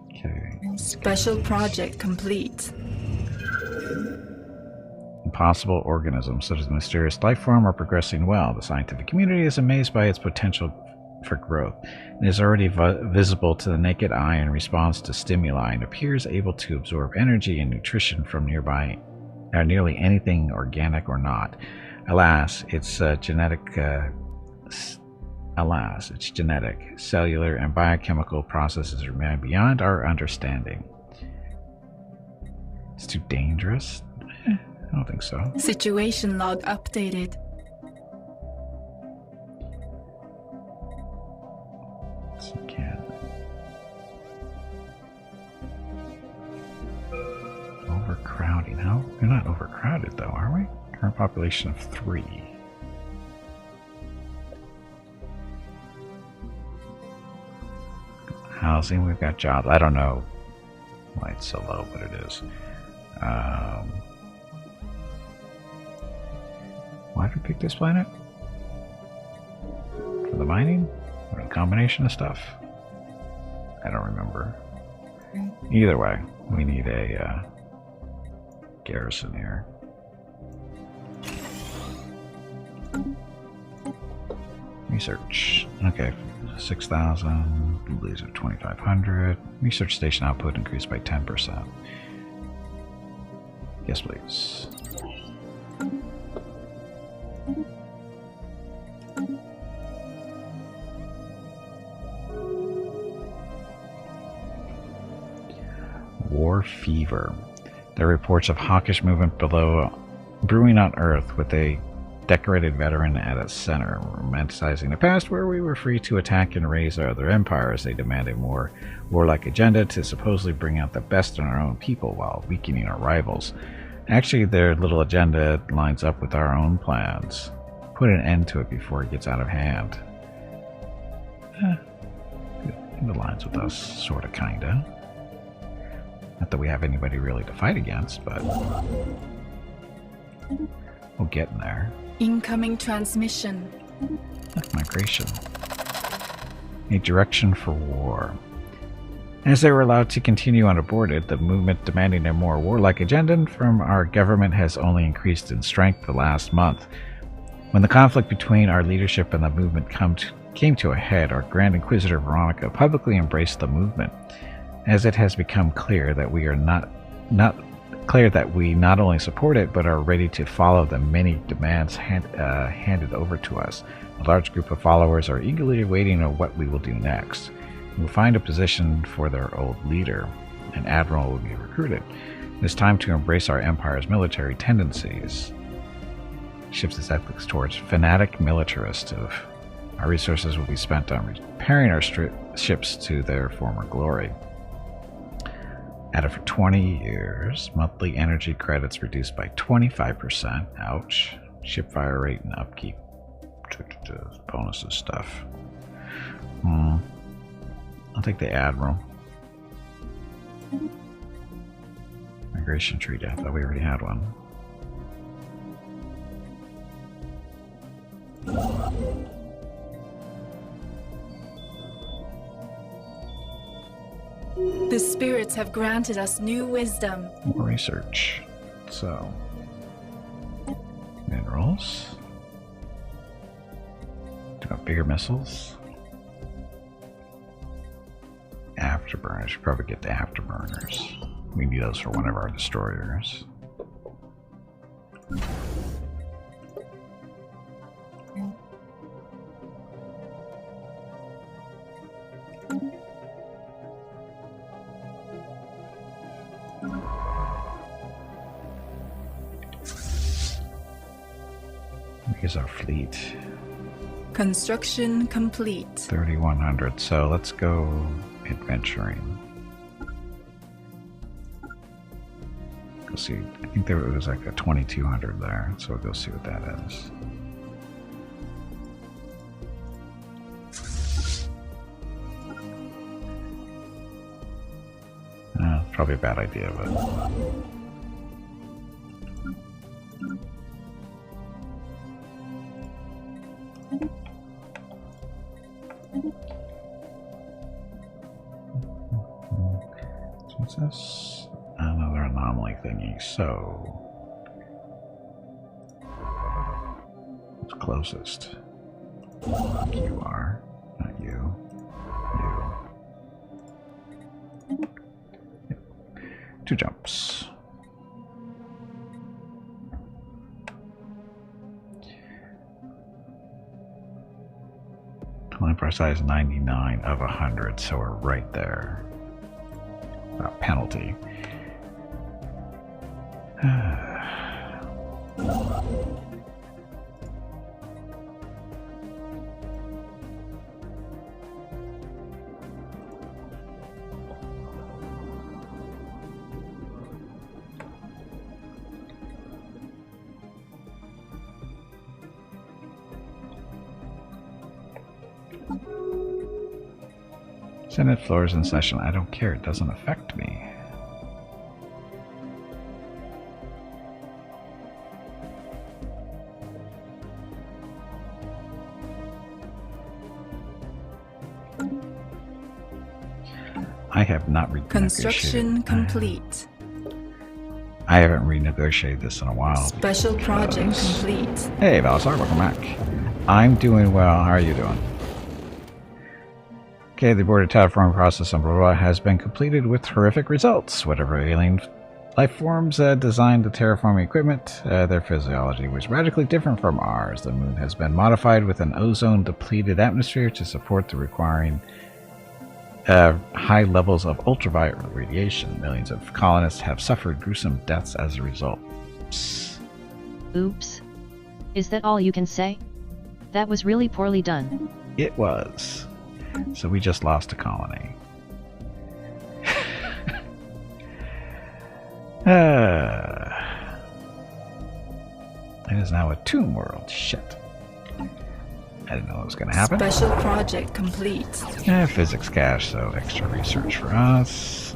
Okay. Special project complete. Impossible organisms such as the mysterious life form are progressing well. The scientific community is amazed by its potential for growth. It is already visible to the naked eye in response to stimuli and appears able to absorb energy and nutrition from nearby nearly anything, organic or not. Alas, its genetic, cellular, and biochemical processes remain beyond our understanding. It's too dangerous? I don't think so. Situation log updated. So you can. Overcrowding. How? We're not overcrowded though, are we? Current population of 3. Housing, we've got jobs. I don't know why it's so low, but it is. Why did we pick this planet? For the mining? Or a combination of stuff? I don't remember. Either way, we need a garrison here. Research. Okay, 6,000. Laser 2,500. Research station output increased by 10%. Yes, please. War fever. There are reports of hawkish movement brewing on Earth, with a decorated veteran at its center, romanticizing the past where we were free to attack and raise our other empires. They demand a more warlike agenda to supposedly bring out the best in our own people while weakening our rivals. Actually, their little agenda lines up with our own plans. Put an end to it before it gets out of hand. It aligns with us, sorta, kinda. Not that we have anybody really to fight against, but we'll get in there. Incoming transmission. Migration. A direction for war. As they were allowed to continue unaborted, the movement demanding a more warlike agenda from our government has only increased in strength the last month. When the conflict between our leadership and the movement came to a head, our Grand Inquisitor Veronica publicly embraced the movement, as it has become clear that we not only support it, but are ready to follow the many demands handed over to us. A large group of followers are eagerly waiting on what we will do next. We will find a position for their old leader. An admiral will be recruited. It is time to embrace our empire's military tendencies. Shifts its ethics towards fanatic militarist. Our resources will be spent on repairing our ships to their former glory. Added for 20 years. Monthly energy credits reduced by 25%. Ouch. Ship fire rate and upkeep. Bonuses stuff. I'll take the Admiral. Migration treaty. I thought we already had one. The spirits have granted us new wisdom. More research. So, minerals. Do got bigger missiles. Afterburners. Should probably get the afterburners. We need those for one of our destroyers. is our fleet? Construction complete. 3,100. So let's go adventuring. Go see. I think there was like a 2,200 there. So we'll go see what that is. Probably a bad idea, but. So what's this? Another anomaly thingy. So. What's closest? You are. Not you. You. 2 jumps. Lamp size 99 of 100, so we're right there. Penalty. Senate floors in session. I don't care. It doesn't affect me. I have not renegotiated. Construction complete. I haven't renegotiated this in a while. Special project complete. Hey, Valasar, welcome back. I'm doing well. How are you doing? Okay, the aborted terraforming process on Blah has been completed with horrific results. Whatever alien life forms designed the terraforming equipment, their physiology was radically different from ours. The moon has been modified with an ozone-depleted atmosphere to support the requiring high levels of ultraviolet radiation. Millions of colonists have suffered gruesome deaths as a result. Psst. Oops. Is that all you can say? That was really poorly done. It was. So we just lost a colony. It is now a tomb world. Shit. I didn't know it was going to happen. Special project complete. Physics cache, so extra research for us.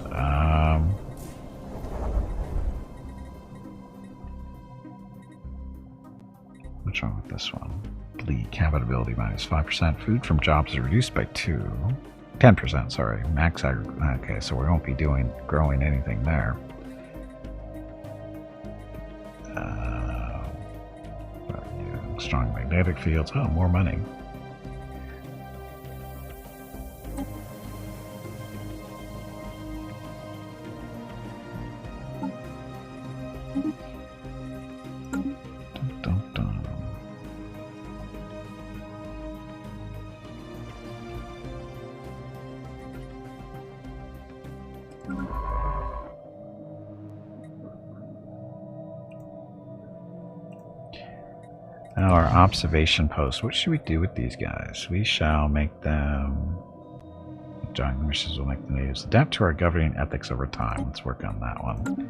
What's wrong with this one? Bleed habitability minus 5%. Food from jobs is reduced by 10%, sorry. Max okay, so we won't be growing anything there. Strong magnetic fields. Oh, more money. Dun, dun, dun. Now our observation posts. What should we do with these guys? We shall make them... Joining the missions will make the natives adapt to our governing ethics over time. Let's work on that one.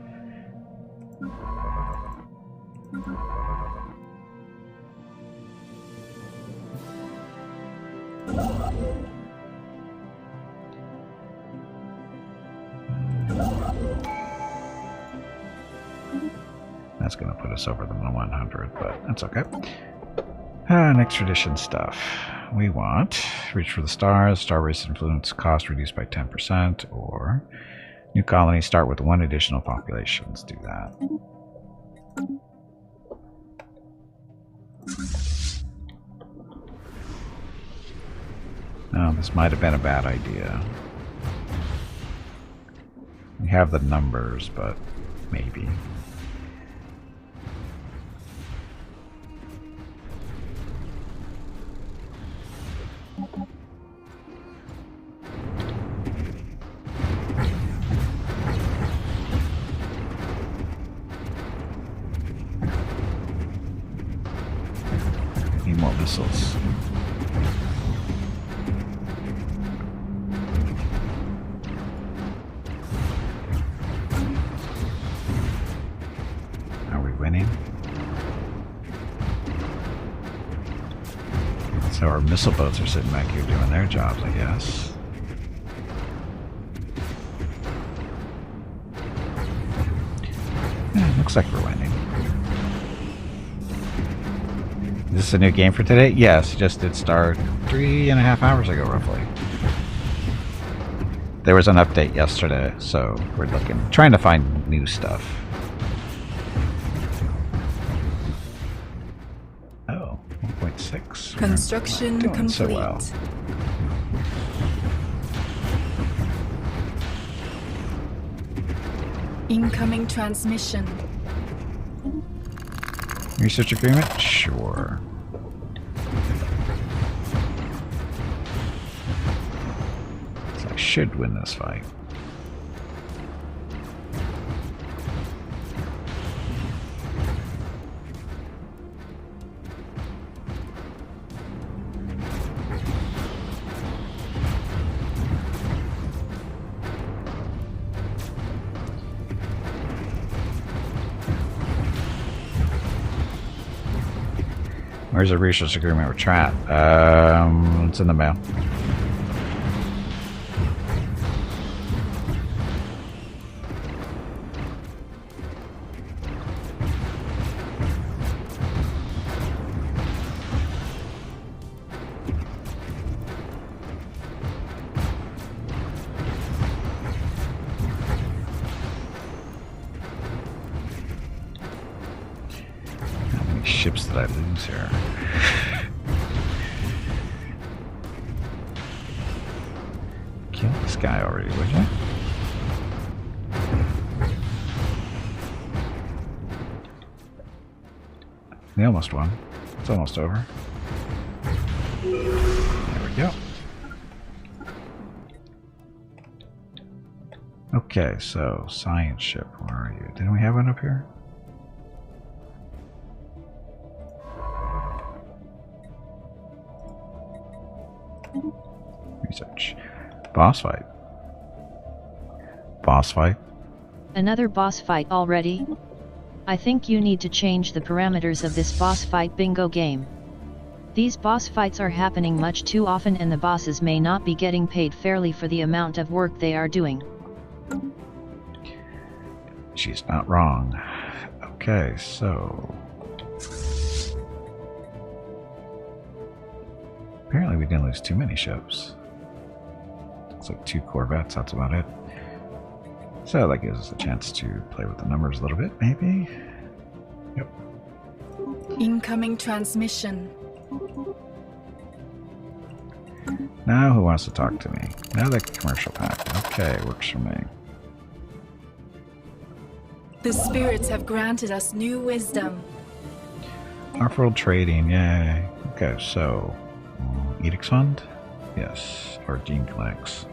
That's going to put us over the 100, but that's okay. Next tradition stuff. We want reach for the stars, star race influence cost reduced by 10%, or new colonies start with 1 additional population. Let's do that. Oh, this might have been a bad idea. We have the numbers, but maybe. So our missile boats are sitting back here doing their jobs, I guess. Yeah, looks like we're winning. Is this a new game for today? Yes, just did start 3.5 hours ago, roughly. There was an update yesterday, so we're trying to find new stuff. Oh, 1.6. Construction complete. So well. Incoming transmission. Research agreement? Sure. So I should win this fight. Where's the research agreement with Trat? It's in the mail. Ships that I lose here. Kill this guy already, would you? They almost won. It's almost over. There we go. Okay, so science ship, where are you? Didn't we have one up here? Research. Boss fight. Boss fight. Another boss fight already? I think you need to change the parameters of this boss fight bingo game. These boss fights are happening much too often and the bosses may not be getting paid fairly for the amount of work they are doing. She's not wrong. Okay, so... apparently we didn't lose too many ships. Looks like 2 corvettes, that's about it. So that gives us a chance to play with the numbers a little bit, maybe? Yep. Incoming transmission. Now who wants to talk to me? Now the commercial pack. Okay, works for me. The spirits have granted us new wisdom. Off-world trading, yay. Okay, so... Edicts Fund? Yes, or Gene Collects.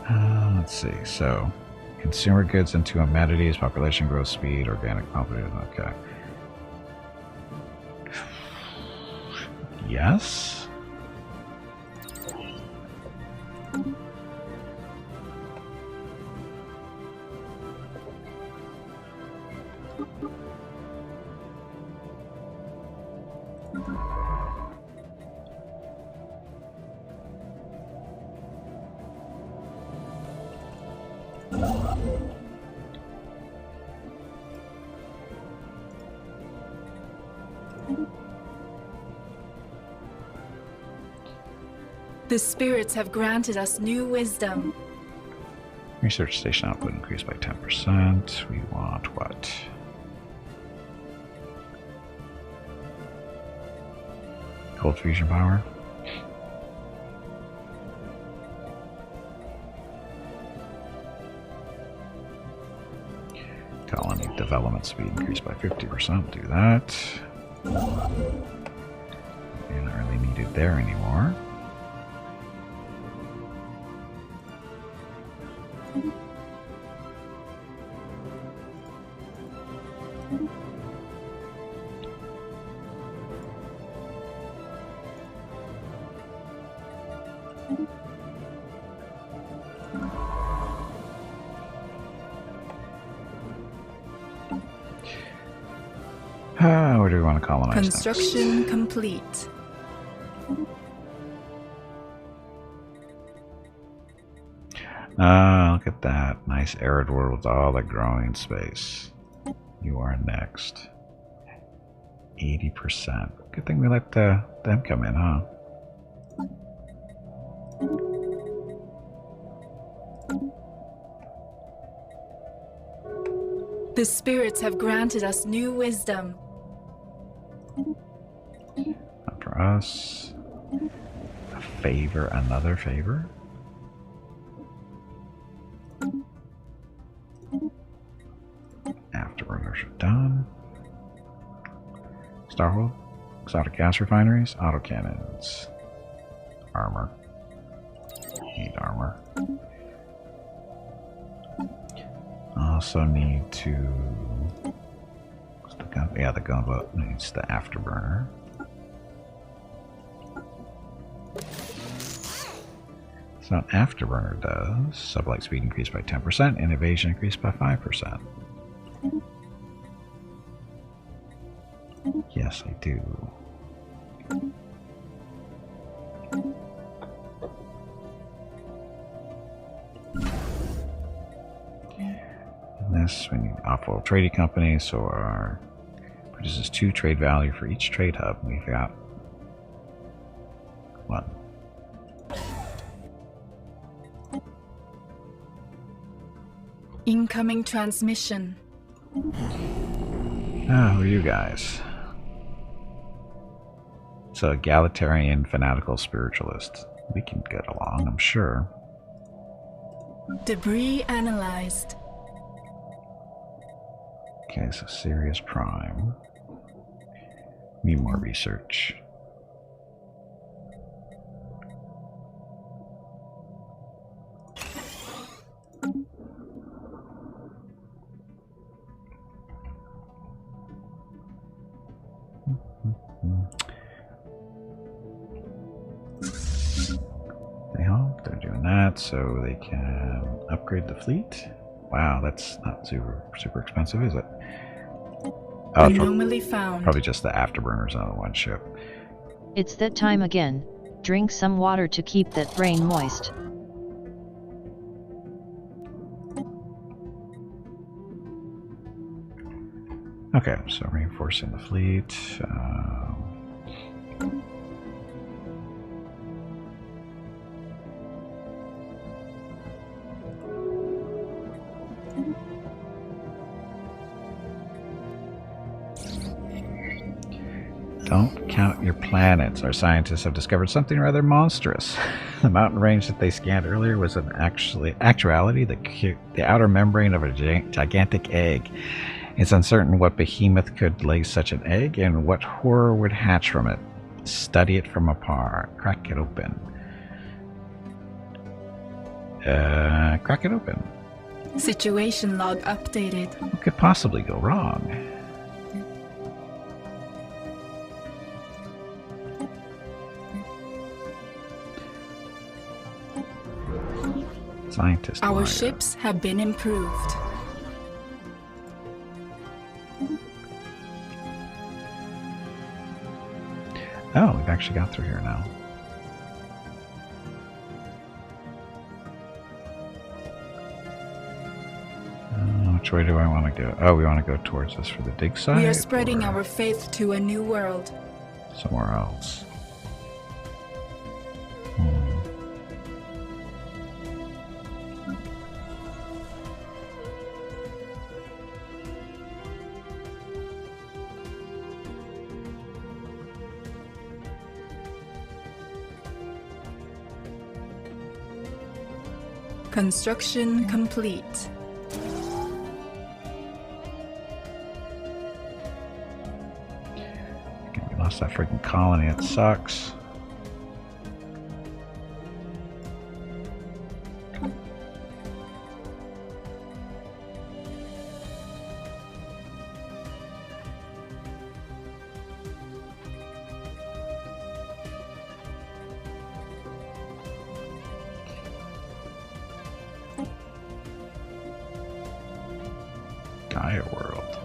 Let's see, so consumer goods into amenities, population growth speed, organic population, okay. Yes? The spirits have granted us new wisdom. Research station output increased by 10%. We want what? Cold fusion power. Colony development speed increased by 50%. Do that. You're not really needed there anymore. Where do we want to colonize Construction complete. next? Look at that. Nice arid world with all the growing space. You are next. 80%. Good thing we let them come in, huh? The spirits have granted us new wisdom. For us. A favor, another favor. Afterburners are done. Starhold, exotic gas refineries, autocannons, armor, heat armor. Also need to. The gunboat needs the afterburner. So an afterburner does sublight speed increased by 10% and evasion increased by 5%. Yes, I do. And this, we need off-world trading company, so our produces 2 trade value for each trade hub. We've got 1. Incoming transmission. Ah, who are you guys? It's a egalitarian fanatical spiritualist. We can get along, I'm sure. Debris analyzed. Okay, so Sirius Prime. Need more research. They're doing that so they can upgrade the fleet. Wow, that's not super expensive, is it? Oh, Anomaly found. Probably just the afterburners on one ship. It's that time again. Drink some water to keep that brain moist. Okay, so reinforcing the fleet. Don't count your planets. Our scientists have discovered something rather monstrous. The mountain range that they scanned earlier was in actuality the outer membrane of a gigantic egg. It's uncertain what behemoth could lay such an egg and what horror would hatch from it. Study it from afar. Crack it open. Crack it open. Situation log updated. What could possibly go wrong? Scientist. Our Orion. ships have been improved. Oh, we've actually got through here now. Which way do I want to go? Oh, we want to go towards this for the dig site? We are spreading our faith to a new world. Somewhere else. Construction complete. Okay, we lost that freaking colony. It sucks. Gaia world.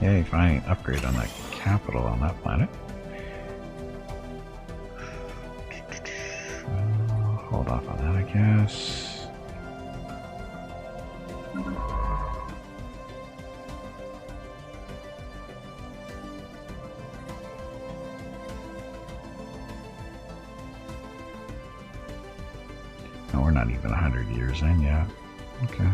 Yay, fine. Upgrade on that capital on that planet. Hold off on that, I guess. No, we're not even 100 years in yet. Okay.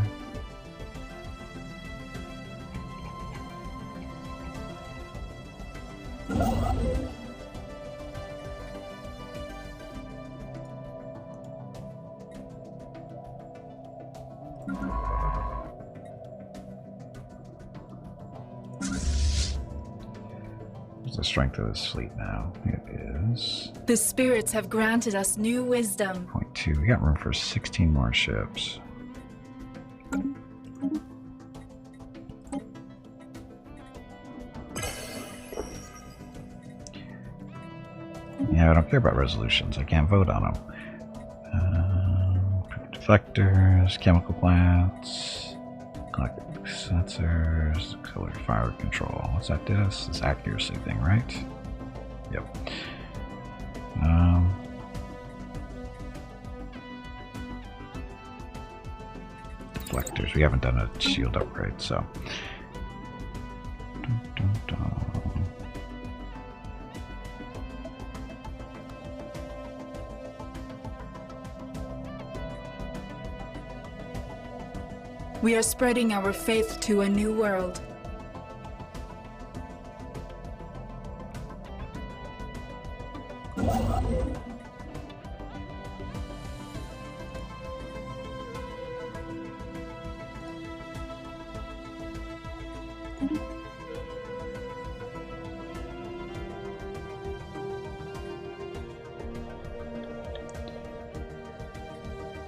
What's the strength of this fleet now? It is The spirits have granted us new wisdom. 0.2. We got room for 16 more ships. Yeah, I don't care about resolutions. I can't vote on them. Deflectors, chemical plants, electric sensors, auxiliary fire control. What's that do? This accuracy thing, right? Yep. Deflectors. We haven't done a shield upgrade, so. Dun, dun, dun. We are spreading our faith to a new world.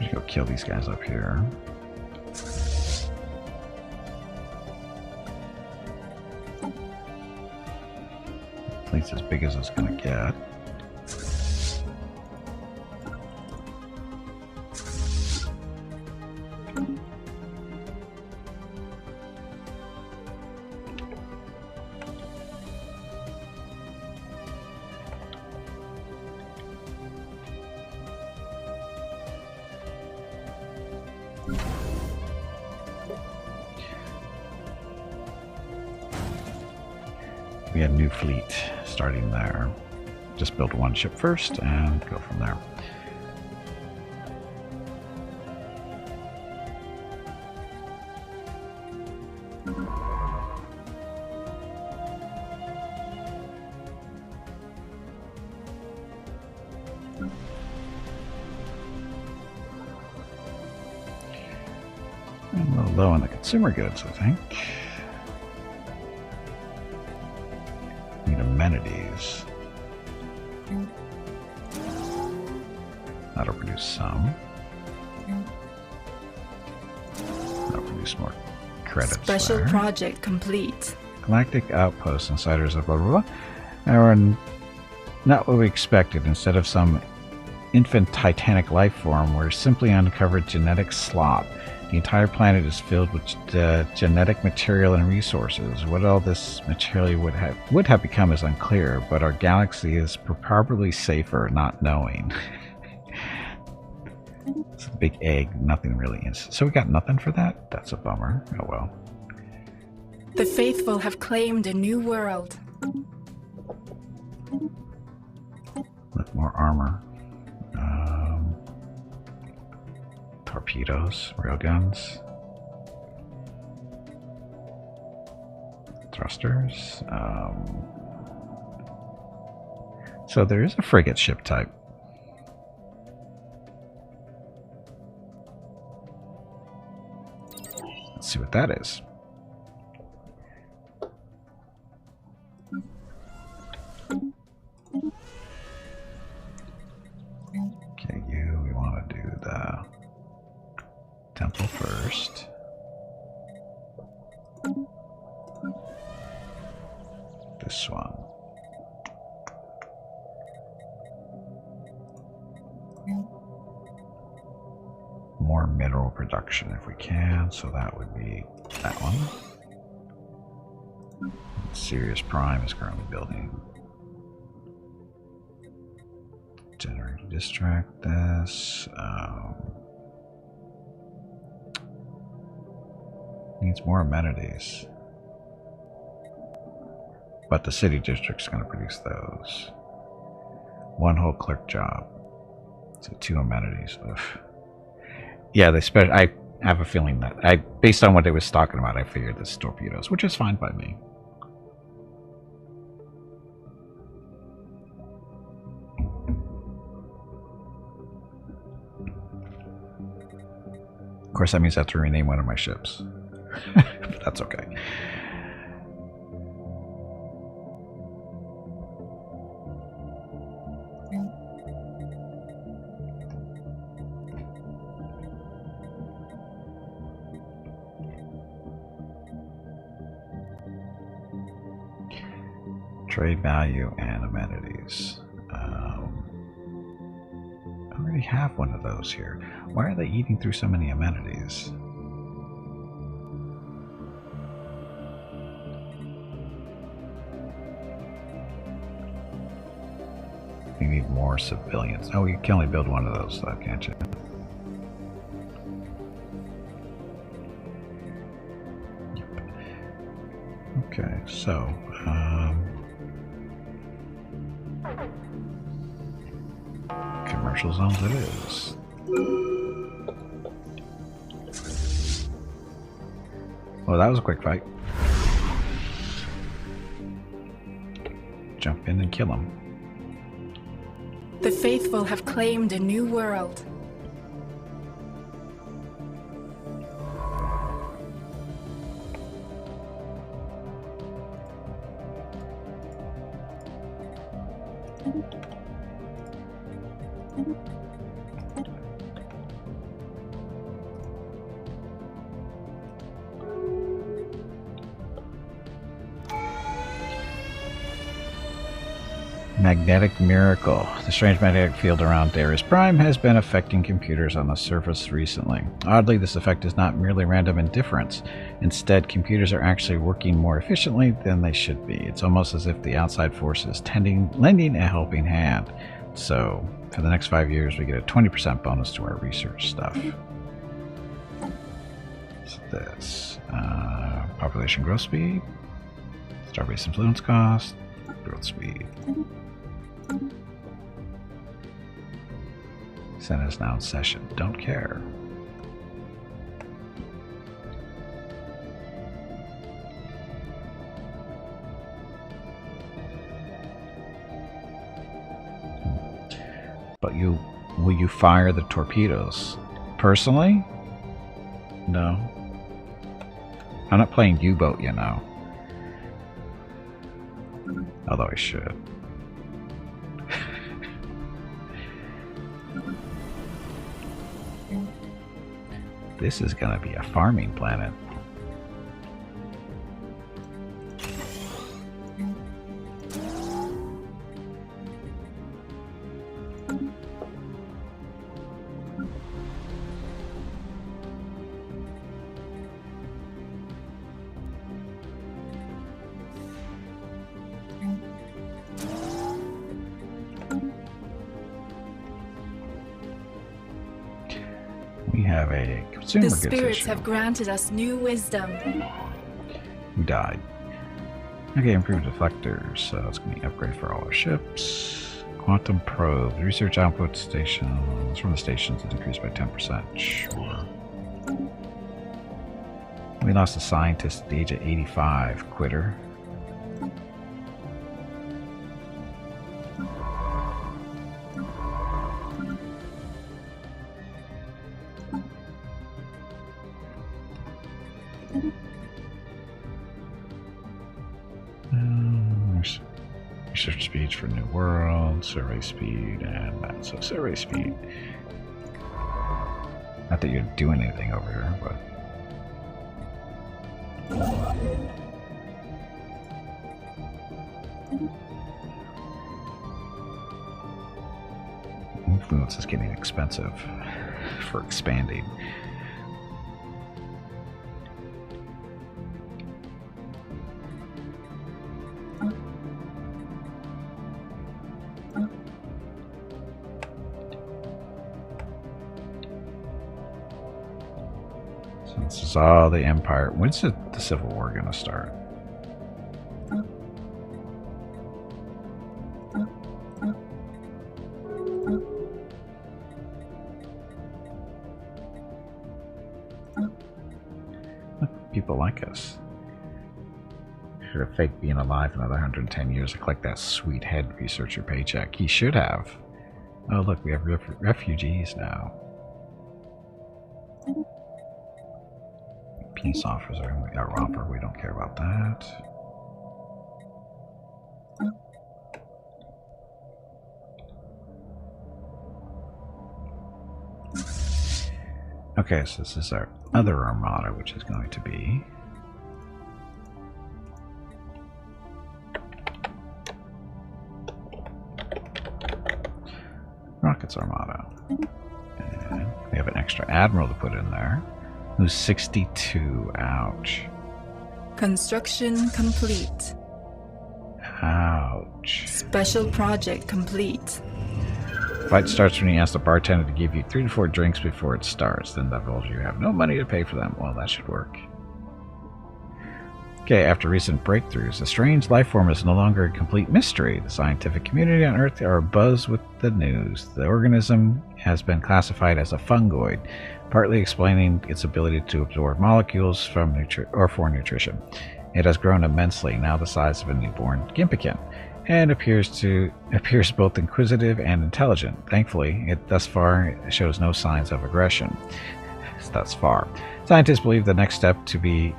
Let's go kill these guys up here. Fleet's as big as it's gonna get. We had a new fleet starting there. Just build one ship first and go from there. And a little low on the consumer goods, I think. Need amenities. That'll produce some. That'll produce more credits. Special there. project complete. Galactic outposts, insiders, blah blah blah. Are not what we expected. Instead of some infant titanic life form, we're simply uncovered genetic slop. The entire planet is filled with genetic material and resources. What all this material would have become is unclear, but our galaxy is probably safer not knowing. It's a big egg, nothing really instant. So we got nothing for that? That's a bummer. Oh well. The faithful have claimed a new world. With more armor. Torpedoes, railguns, thrusters. So there is a frigate ship type. Let's see what that is. Okay, we want to do the temple first. This one. More mineral production if we can, so that would be that one. Sirius Prime is currently building. Generate to distract this. Needs more amenities. But the city district's going to produce those. One whole clerk job. So 2 amenities. Ugh. Yeah, I have a feeling that based on what it was talking about, I figured this torpedoes, which is fine by me. Of course, that means I have to rename one of my ships. But that's okay. Trade value and amenities. I already have one of those here. Why are they eating through so many amenities? You need more civilians. Oh, you can only build one of those, though, can't you? Yep. Okay, so commercial zones it is. Well, that was a quick fight. Jump in and kill him. The faithful have claimed a new world. Magnetic miracle. The strange magnetic field around Stellaris Prime has been affecting computers on the surface recently. Oddly, this effect is not merely random indifference. Instead, computers are actually working more efficiently than they should be. It's almost as if the outside force is lending a helping hand. So, for the next 5 years, we get a 20% bonus to our research stuff. What's this? Population growth speed. Starbase influence cost. Growth speed. Senate is now in session. Don't care. But will you fire the torpedoes? Personally? No. I'm not playing U-boat, you know. Although I should. This is gonna be a farming planet. We have a consumer The goods spirits issue. have granted us new wisdom. Who died? Okay, improved deflectors. So it's going to be upgrade for all our ships. Quantum probe. Research output stations. From the stations is increased by 10%. Sure. We lost a scientist at the age of 85. Quitter. Research speeds for New World, survey speed, and that. So survey speed. Not that you're doing anything over here, but influence is getting expensive for expanding. This is all the Empire. When's the Civil War going to start? People like us. Should have faked being alive another 110 years to collect that sweet head researcher paycheck. He should have. Oh, look, we have refugees now. Peace officer. We got romper. We don't care about that. Okay, so this is our other armada, which is going to be Rockets Armada. And we have an extra admiral to put in there, who's 62. Ouch. Construction complete. Ouch. Special project complete. Fight starts when you ask the bartender to give you 3 to 4 drinks before it starts. Then divulge you have no money to pay for them. Well, that should work. Okay, after recent breakthroughs, a strange life form is no longer a complete mystery. The scientific community on Earth are abuzz with the news. The organism has been classified as a fungoid, partly explaining its ability to absorb molecules from for nutrition. It has grown immensely, now the size of a newborn Gimpican, and appears both inquisitive and intelligent. Thankfully, it thus far shows no signs of aggression. Thus far, scientists believe the next step to be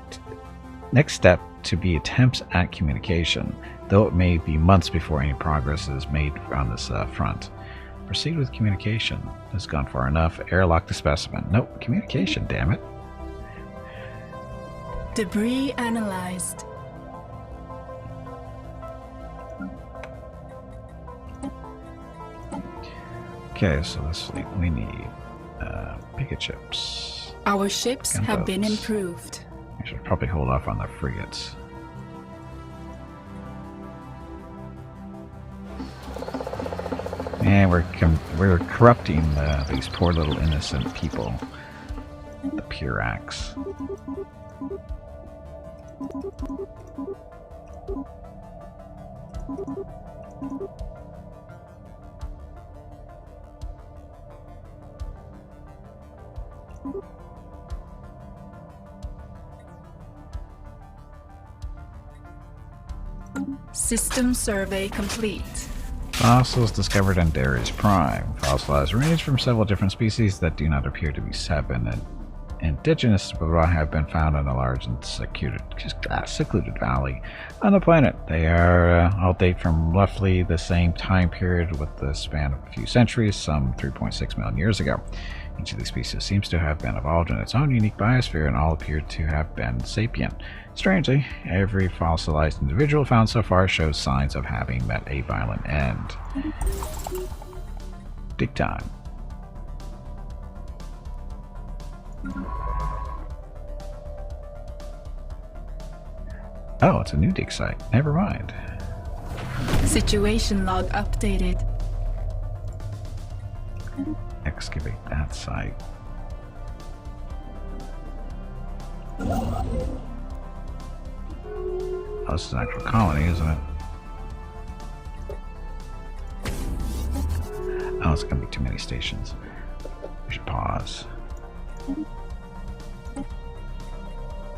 attempts at communication, though it may be months before any progress is made on this front. Proceed with communication. Has gone far enough. Airlock the specimen. Nope, communication, damn it. Debris analyzed. Okay, so this fleet, we need picket ships. Our ships have been improved. I should probably hold off on the frigates. And we're corrupting these poor little innocent people. The Purax. System survey complete. Fossils discovered on Darius Prime. Fossilized range from several different species that do not appear to be sapien and indigenous to Bora have been found in a large and secluded valley on the planet. They are all date from roughly the same time period with the span of a few centuries, some 3.6 million years ago. Each of these species seems to have been evolved in its own unique biosphere and all appear to have been sapient. Strangely, every fossilized individual found so far shows signs of having met a violent end. Dig time. Oh, it's a new dig site. Never mind. Situation log updated. Excavate that site. Oh, this is an actual colony, isn't it? Oh, it's gonna be too many stations. We should pause.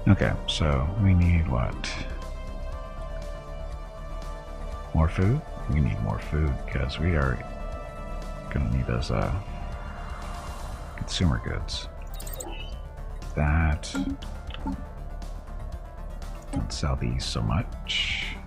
Okay, so we need what? More food? We need more food because we are gonna need those consumer goods. That. Don't sell these so much.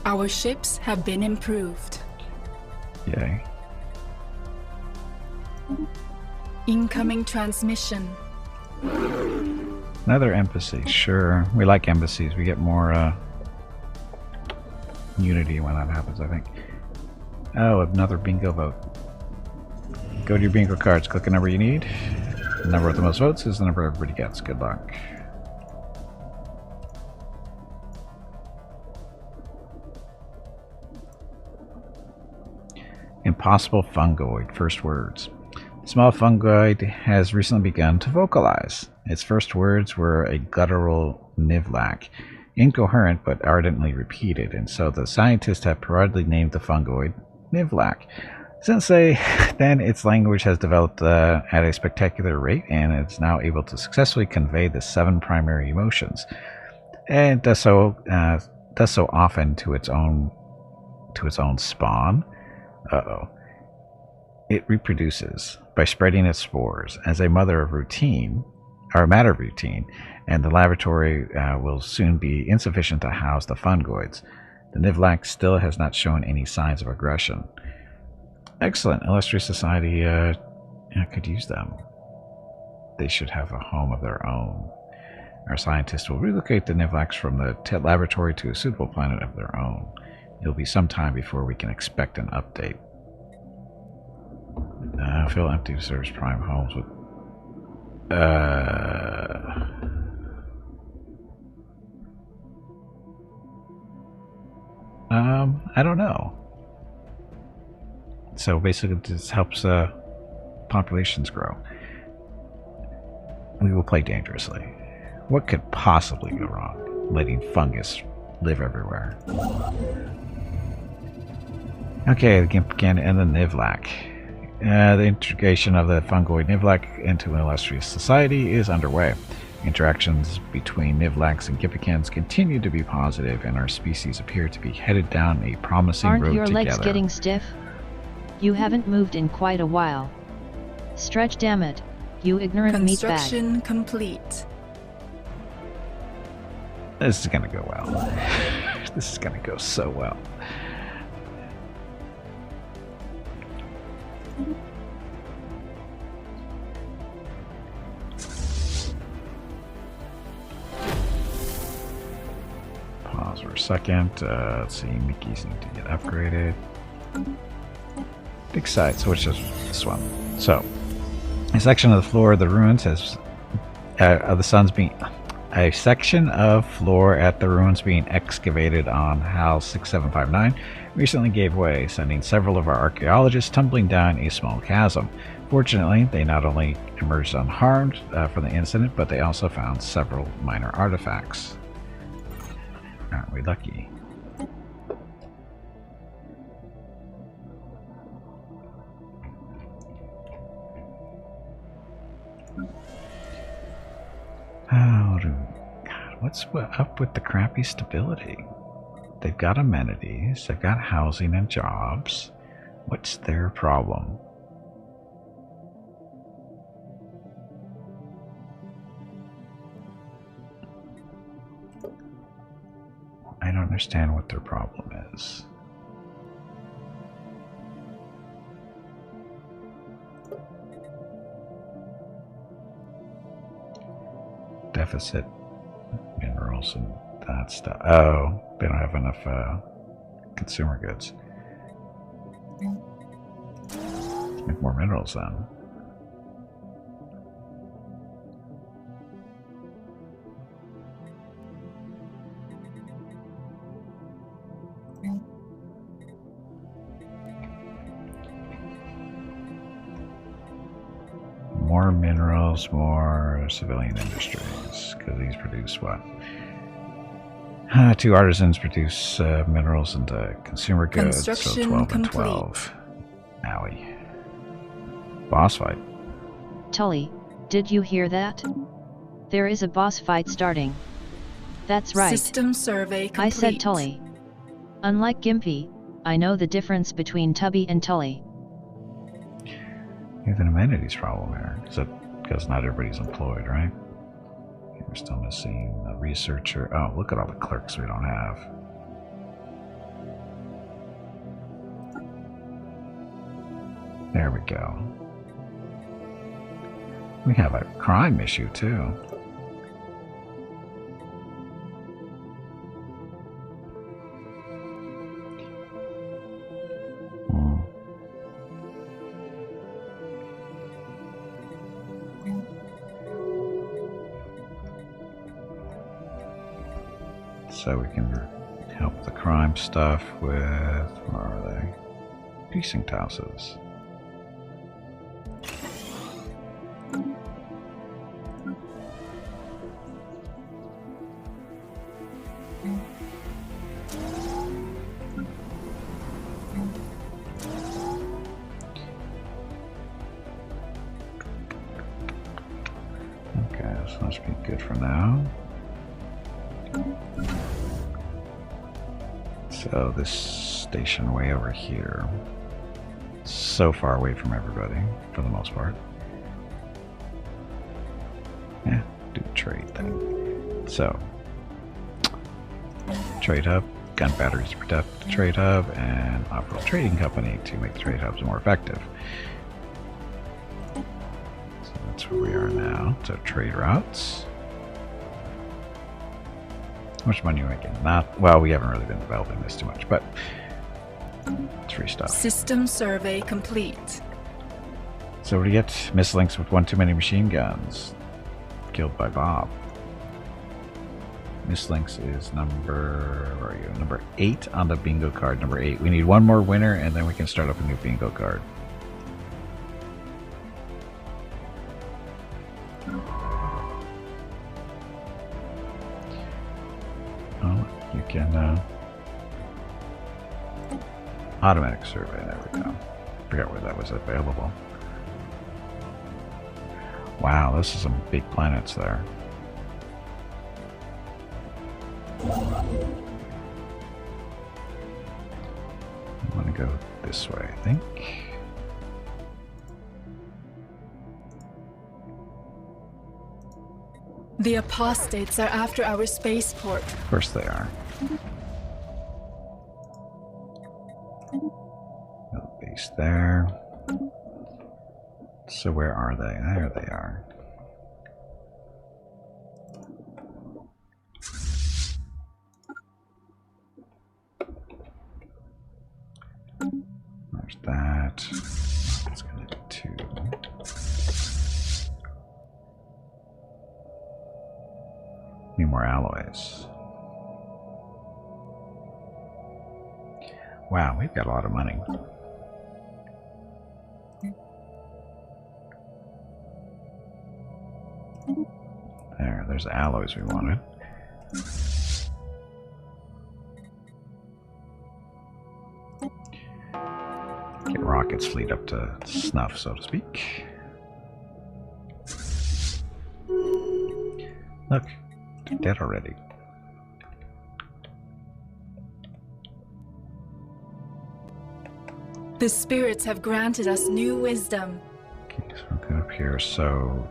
Our ships have been improved. Yay. Incoming transmission. Another embassy, sure. We like embassies. We get more unity when that happens, I think. Oh, another bingo vote. Go to your bingo cards, click a number you need. The number with the most votes is the number everybody gets. Good luck. Impossible fungoid. First words. The small fungoid has recently begun to vocalize. Its first words were a guttural nivlac, incoherent but ardently repeated, and so the scientists have proudly named the fungoid nivlac. Since then, its language has developed at a spectacular rate, and it's now able to successfully convey the 7 primary emotions, and does so often to its own spawn. It reproduces by spreading its spores as a matter of routine, and the laboratory will soon be insufficient to house the fungoids. The nivlac still has not shown any signs of aggression. Excellent. Illustrious Society could use them. They should have a home of their own. Our scientists will relocate the nivlacs from the laboratory to a suitable planet of their own. It'll be some time before we can expect an update. Fill empty service prime homes with... I don't know. So basically this helps populations grow. We will play dangerously. What could possibly go wrong? Letting fungus live everywhere. Okay, the Gimp again and the Nivlac. The integration of the fungoid Nivlac into an illustrious society is underway. Interactions between Nivlacs and Gimpicans continue to be positive, and our species appear to be headed down a promising road together. Aren't your legs getting stiff? You haven't moved in quite a while. Stretch, damn it, you ignorant meatbag. Construction complete. This is gonna go well. This is gonna go so well. Pause for a second. Let's see, Mickey's need to get upgraded. Big side, so it's just this one. So, a section of the floor of the ruins has of the sun's being a section of floor at the ruins being excavated on HAL 6759 recently gave way, sending several of our archaeologists tumbling down a small chasm. Fortunately, they not only emerged unharmed from the incident, but they also found several minor artifacts. Aren't we lucky? God, what's up with the crappy stability? They've got amenities, they've got housing and jobs. What's their problem? I don't understand what their problem is. Deficit minerals and that stuff. Oh, they don't have enough consumer goods. Let's make more minerals then. More minerals, more civilian industries, because these produce what? 2 artisans produce minerals and consumer goods, so 12 and 12. Owie. Boss fight. Tully, did you hear that? There is a boss fight starting. That's right. System survey complete. I said Tully. Unlike Gimpy, I know the difference between Tubby and Tully. You have an amenities problem here. Is that because not everybody's employed, right? We're still missing a researcher. Oh, look at all the clerks we don't have. There we go. We have a crime issue too. So we can help the crime stuff with, where are they? Precinct houses. Okay, this must be good for now. So this station way over here, so far away from everybody, for the most part. Yeah, do the trade thing. So, trade hub, gun batteries to protect the trade hub, and off-road trading company to make the trade hubs more effective. So that's where we are now. So trade routes. How much money are we making? Not, well, we haven't really been developing this too much, but it's free stuff. System survey complete. So what do you get? Mislinks with one too many machine guns. Killed by Bob. Mislinks is number, where are you? Number 8 on the bingo card. Number 8. We need one more winner and then we can start up a new bingo card. Oh, you can automatic survey. There we go. Forgot where that was available. Wow, this is some big planets there. I want to go this way, I think. The apostates are after our spaceport. Of course they are. Another base there. So where are they? There they are. There's that. It's gonna do 2. Need more alloys. Wow, we've got a lot of money. There's the alloys we wanted. Get Rocket's fleet up to snuff, so to speak. Look, they're dead already. The spirits have granted us new wisdom. Okay, so we'll go up here. So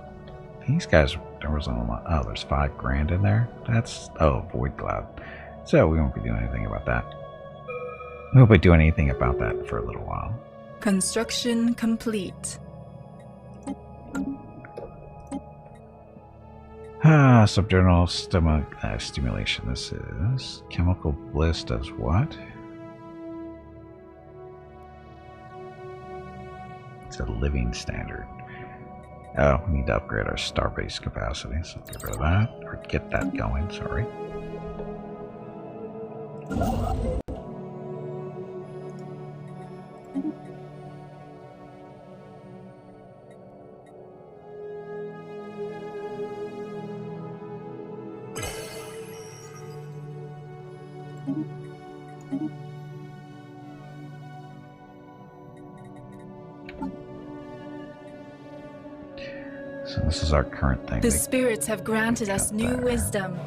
these guys, there was a lot. Oh, there's $5 grand in there. That's, oh, Void Cloud. So we won't be doing anything about that. We won't be doing anything about that for a little while. Construction complete. Subdermal stimulation. This is chemical bliss. Does what? It's a living standard. Oh, we need to upgrade our starbase capacity, so get rid of that, or get that going, sorry. So this is our current thing. The spirits have granted us new wisdom.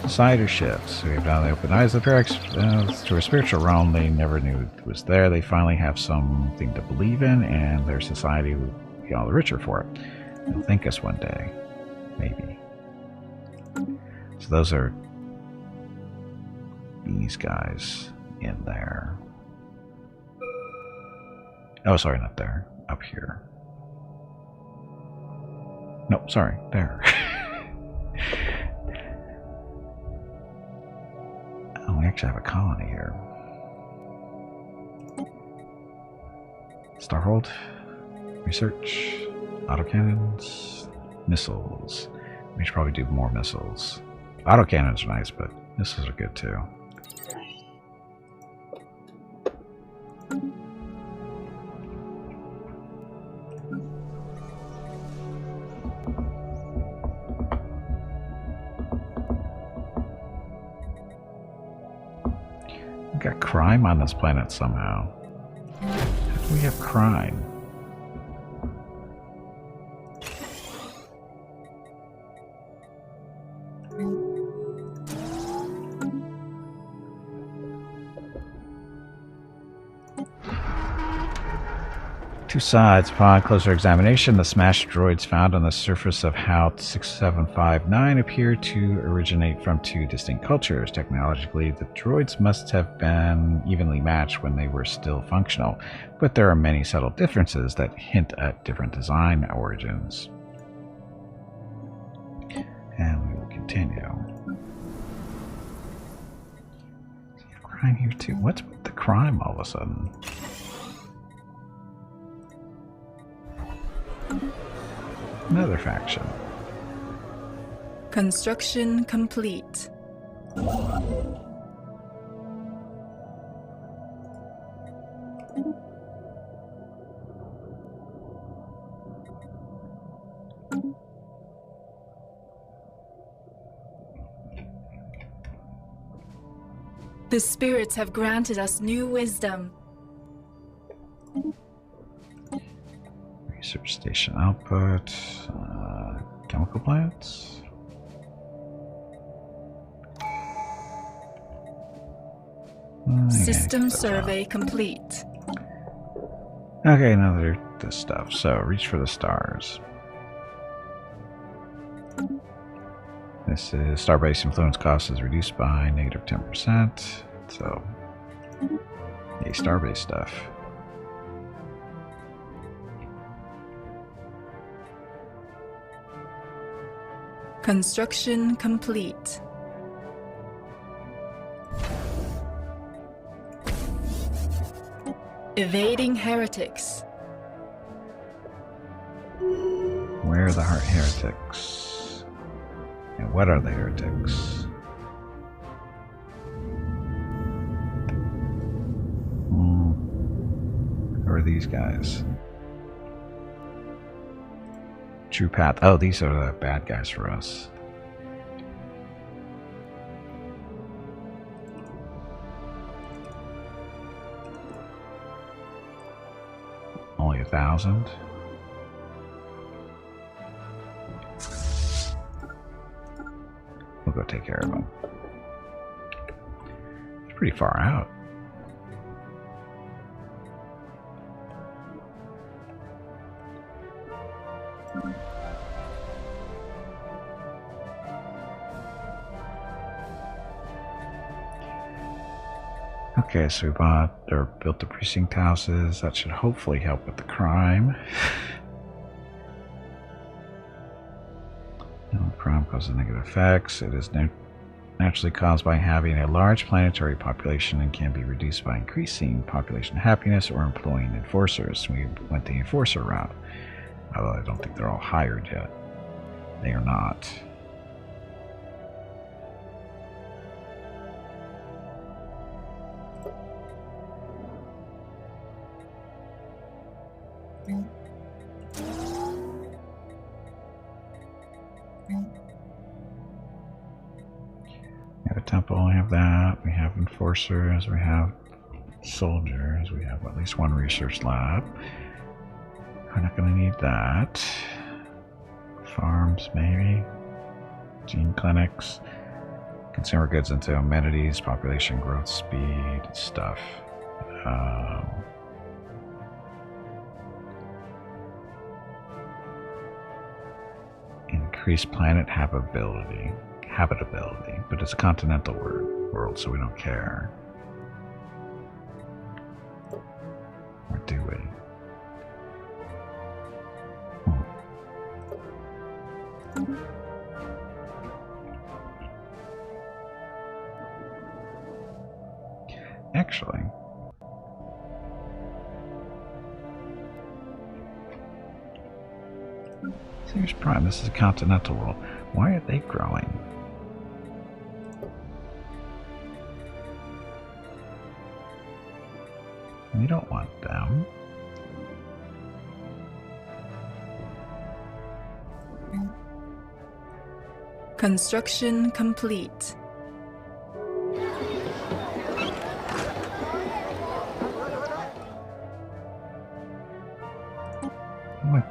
Cider ships. We have now the open eyes of their to a spiritual realm they never knew it was there. They finally have something to believe in, and their society will be all the richer for it. They'll thank us one day. Maybe. So those are these guys in there. Oh, sorry, not there. Up here. No, sorry, there. Oh, we actually have a colony here. Starhold, research, autocannons, missiles. We should probably do more missiles. Autocannons are nice, but missiles are good too. We got crime on this planet somehow. How do we have crime? Two sides. Upon closer examination, the smashed droids found on the surface of HAL 6759 appear to originate from two distinct cultures. Technologically, the droids must have been evenly matched when they were still functional, but there are many subtle differences that hint at different design origins. And we will continue. Crime here too. What's with the crime all of a sudden? Another faction. Construction complete. The spirits have granted us new wisdom. Research station output, chemical plants. System survey complete. Okay, now they're this stuff. So reach for the stars. This is starbase influence cost is reduced by -10%. So, yay, starbase stuff. Construction complete. Evading heretics. Where are the heretics? And what are the heretics? Who are these guys? True path. Oh, these are the bad guys for us. Only 1,000. We'll go take care of them. It's pretty far out. Okay, so we bought or built the precinct houses. That should hopefully help with the crime. No, crime causes negative effects. It is naturally caused by having a large planetary population and can be reduced by increasing population happiness or employing enforcers. We went the enforcer route, although I don't think they're all hired yet. They are not. We have a temple, we have that, we have enforcers, we have soldiers, we have at least one research lab. We're not going to need that. Farms, maybe. Gene clinics. Consumer goods into amenities, population growth, speed, stuff. Increase planet habitability, but it's a continental world, so we don't care. Or do we? Actually, here's Prime. This is a continental world. Why are they growing? We don't want them. Construction complete.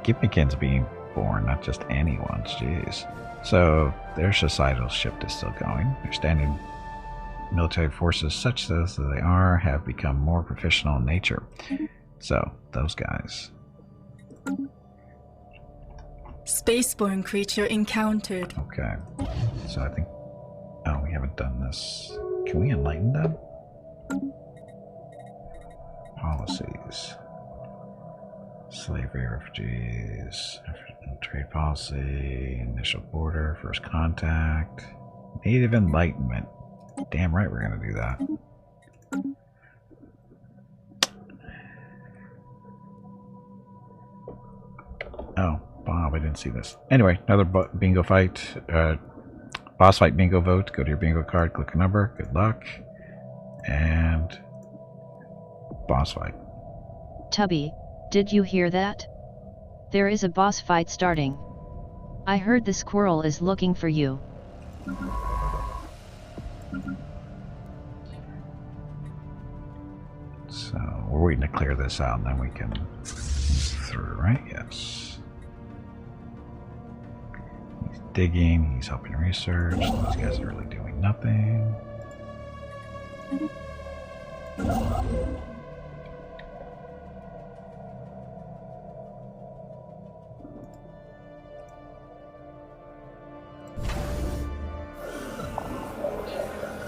Gipmikin's being born, not just anyone's. Jeez. So their societal shift is still going. Their standing military forces, such as they are, have become more professional in nature. So those guys. Spaceborne creature encountered. Okay. So I think... Oh, we haven't done this. Can we enlighten them? Policies. Slavery, refugees, trade policy, initial border, first contact, native enlightenment. Damn right we're going to do that. Oh, Bob, I didn't see this. Anyway, another bingo fight. Boss fight bingo vote. Go to your bingo card, click a number. Good luck. And boss fight. Tubby, did you hear that? There is a boss fight starting. I heard the squirrel is looking for you. So we're waiting to clear this out and then we can move through, right? Yes. He's digging, he's helping research. These guys are really doing nothing.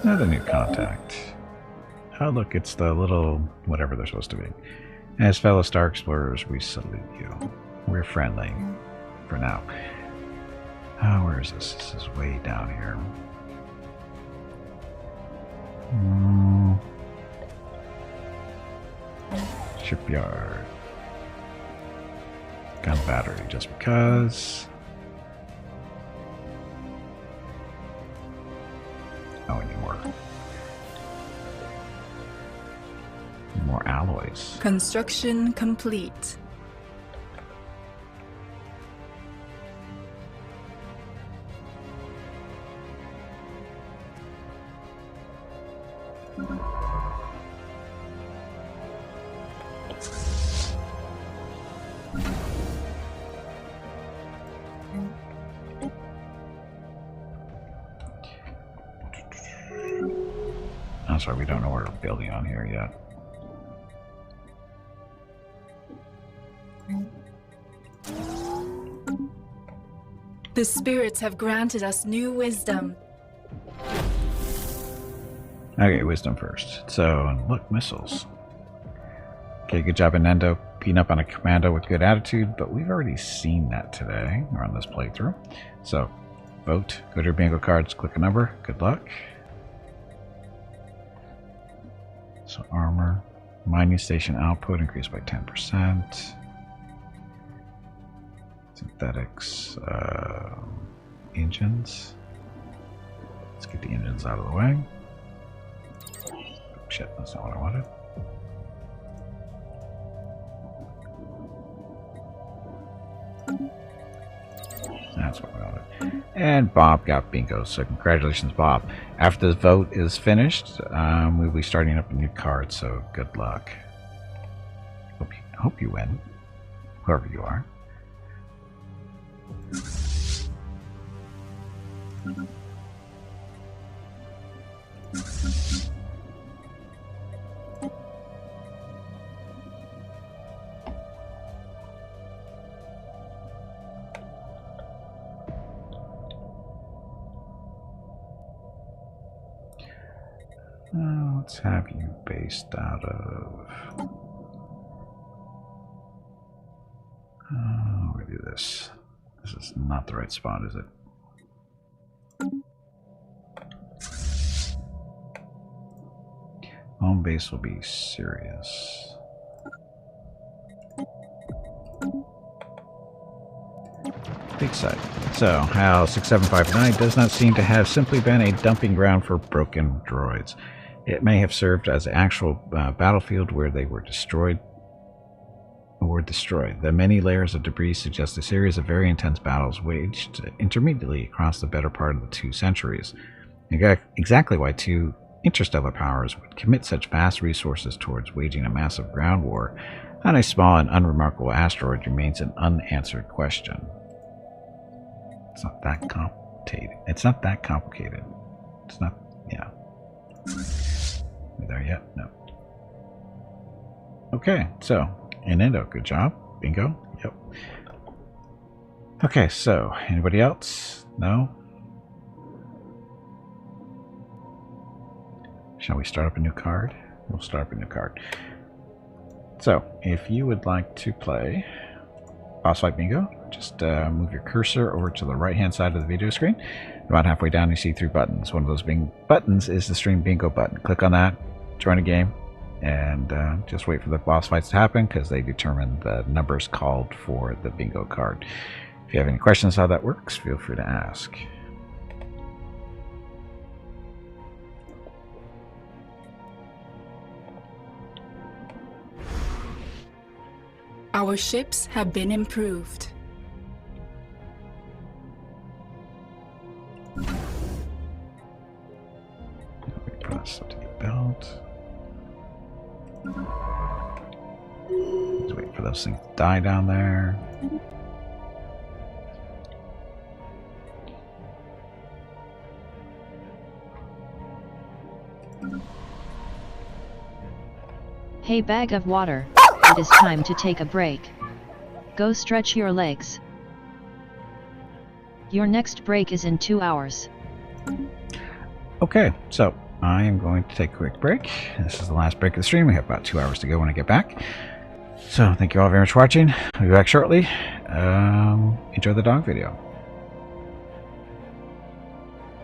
Another new contact. Oh look, it's the little whatever they're supposed to be. As fellow Star Explorers, we salute you. We're friendly. For now. Oh, where is this? This is way down here. Shipyard. Gun battery, just because. Oh, any more alloys. Construction complete. I'm sorry, we don't know what we're building on here yet. The spirits have granted us new wisdom. Okay, wisdom first. So, look, missiles. Okay, good job, Anendo. Beating up on a commando with good attitude, but we've already seen that today, or on this playthrough. So, vote. Go to your bingo cards, click a number. Good luck. So, armor. Mining station output increased by 10%. Synthetics. Engines. Let's get the engines out of the way. Shit, that's not what I wanted. That's what we wanted. And Bob got bingo, so congratulations, Bob. After this vote is finished, we'll be starting up a new card, so good luck. Hope you win, whoever you are. Let's have you based out of... we do this. This is not the right spot, is it? Home base will be Sirius. Big site. So, HAL 6759 does not seem to have simply been a dumping ground for broken droids. It may have served as an actual battlefield where they were destroyed. The many layers of debris suggest a series of very intense battles waged intermittently across the better part of the 2 centuries. Exactly why 2 interstellar powers would commit such vast resources towards waging a massive ground war on a small and unremarkable asteroid remains an unanswered question. It's not that complicated. It's not that complicated. It's not, yeah. Are we there yet? No. Okay, so, Inendo, good job. Bingo. Yep. Okay, so, anybody else? No? Shall we start up a new card? We'll start up a new card. So, if you would like to play Boss Fight Bingo, just move your cursor over to the right-hand side of the video screen. About halfway down, you see 3 buttons. One of those buttons is the Stream Bingo button. Click on that, join a game, and just wait for the boss fights to happen because they determine the numbers called for the bingo card. If you have any questions how that works, feel free to ask. Our ships have been improved. Put this up to the belt. Let's wait for those things to die down there. Hey, bag of water. It is time to take a break. Go stretch your legs. Your next break is in 2 hours. Okay, so I am going to take a quick break. This is the last break of the stream. We have about 2 hours to go when I get back. So thank you all very much for watching. I'll be back shortly. Enjoy the dog video.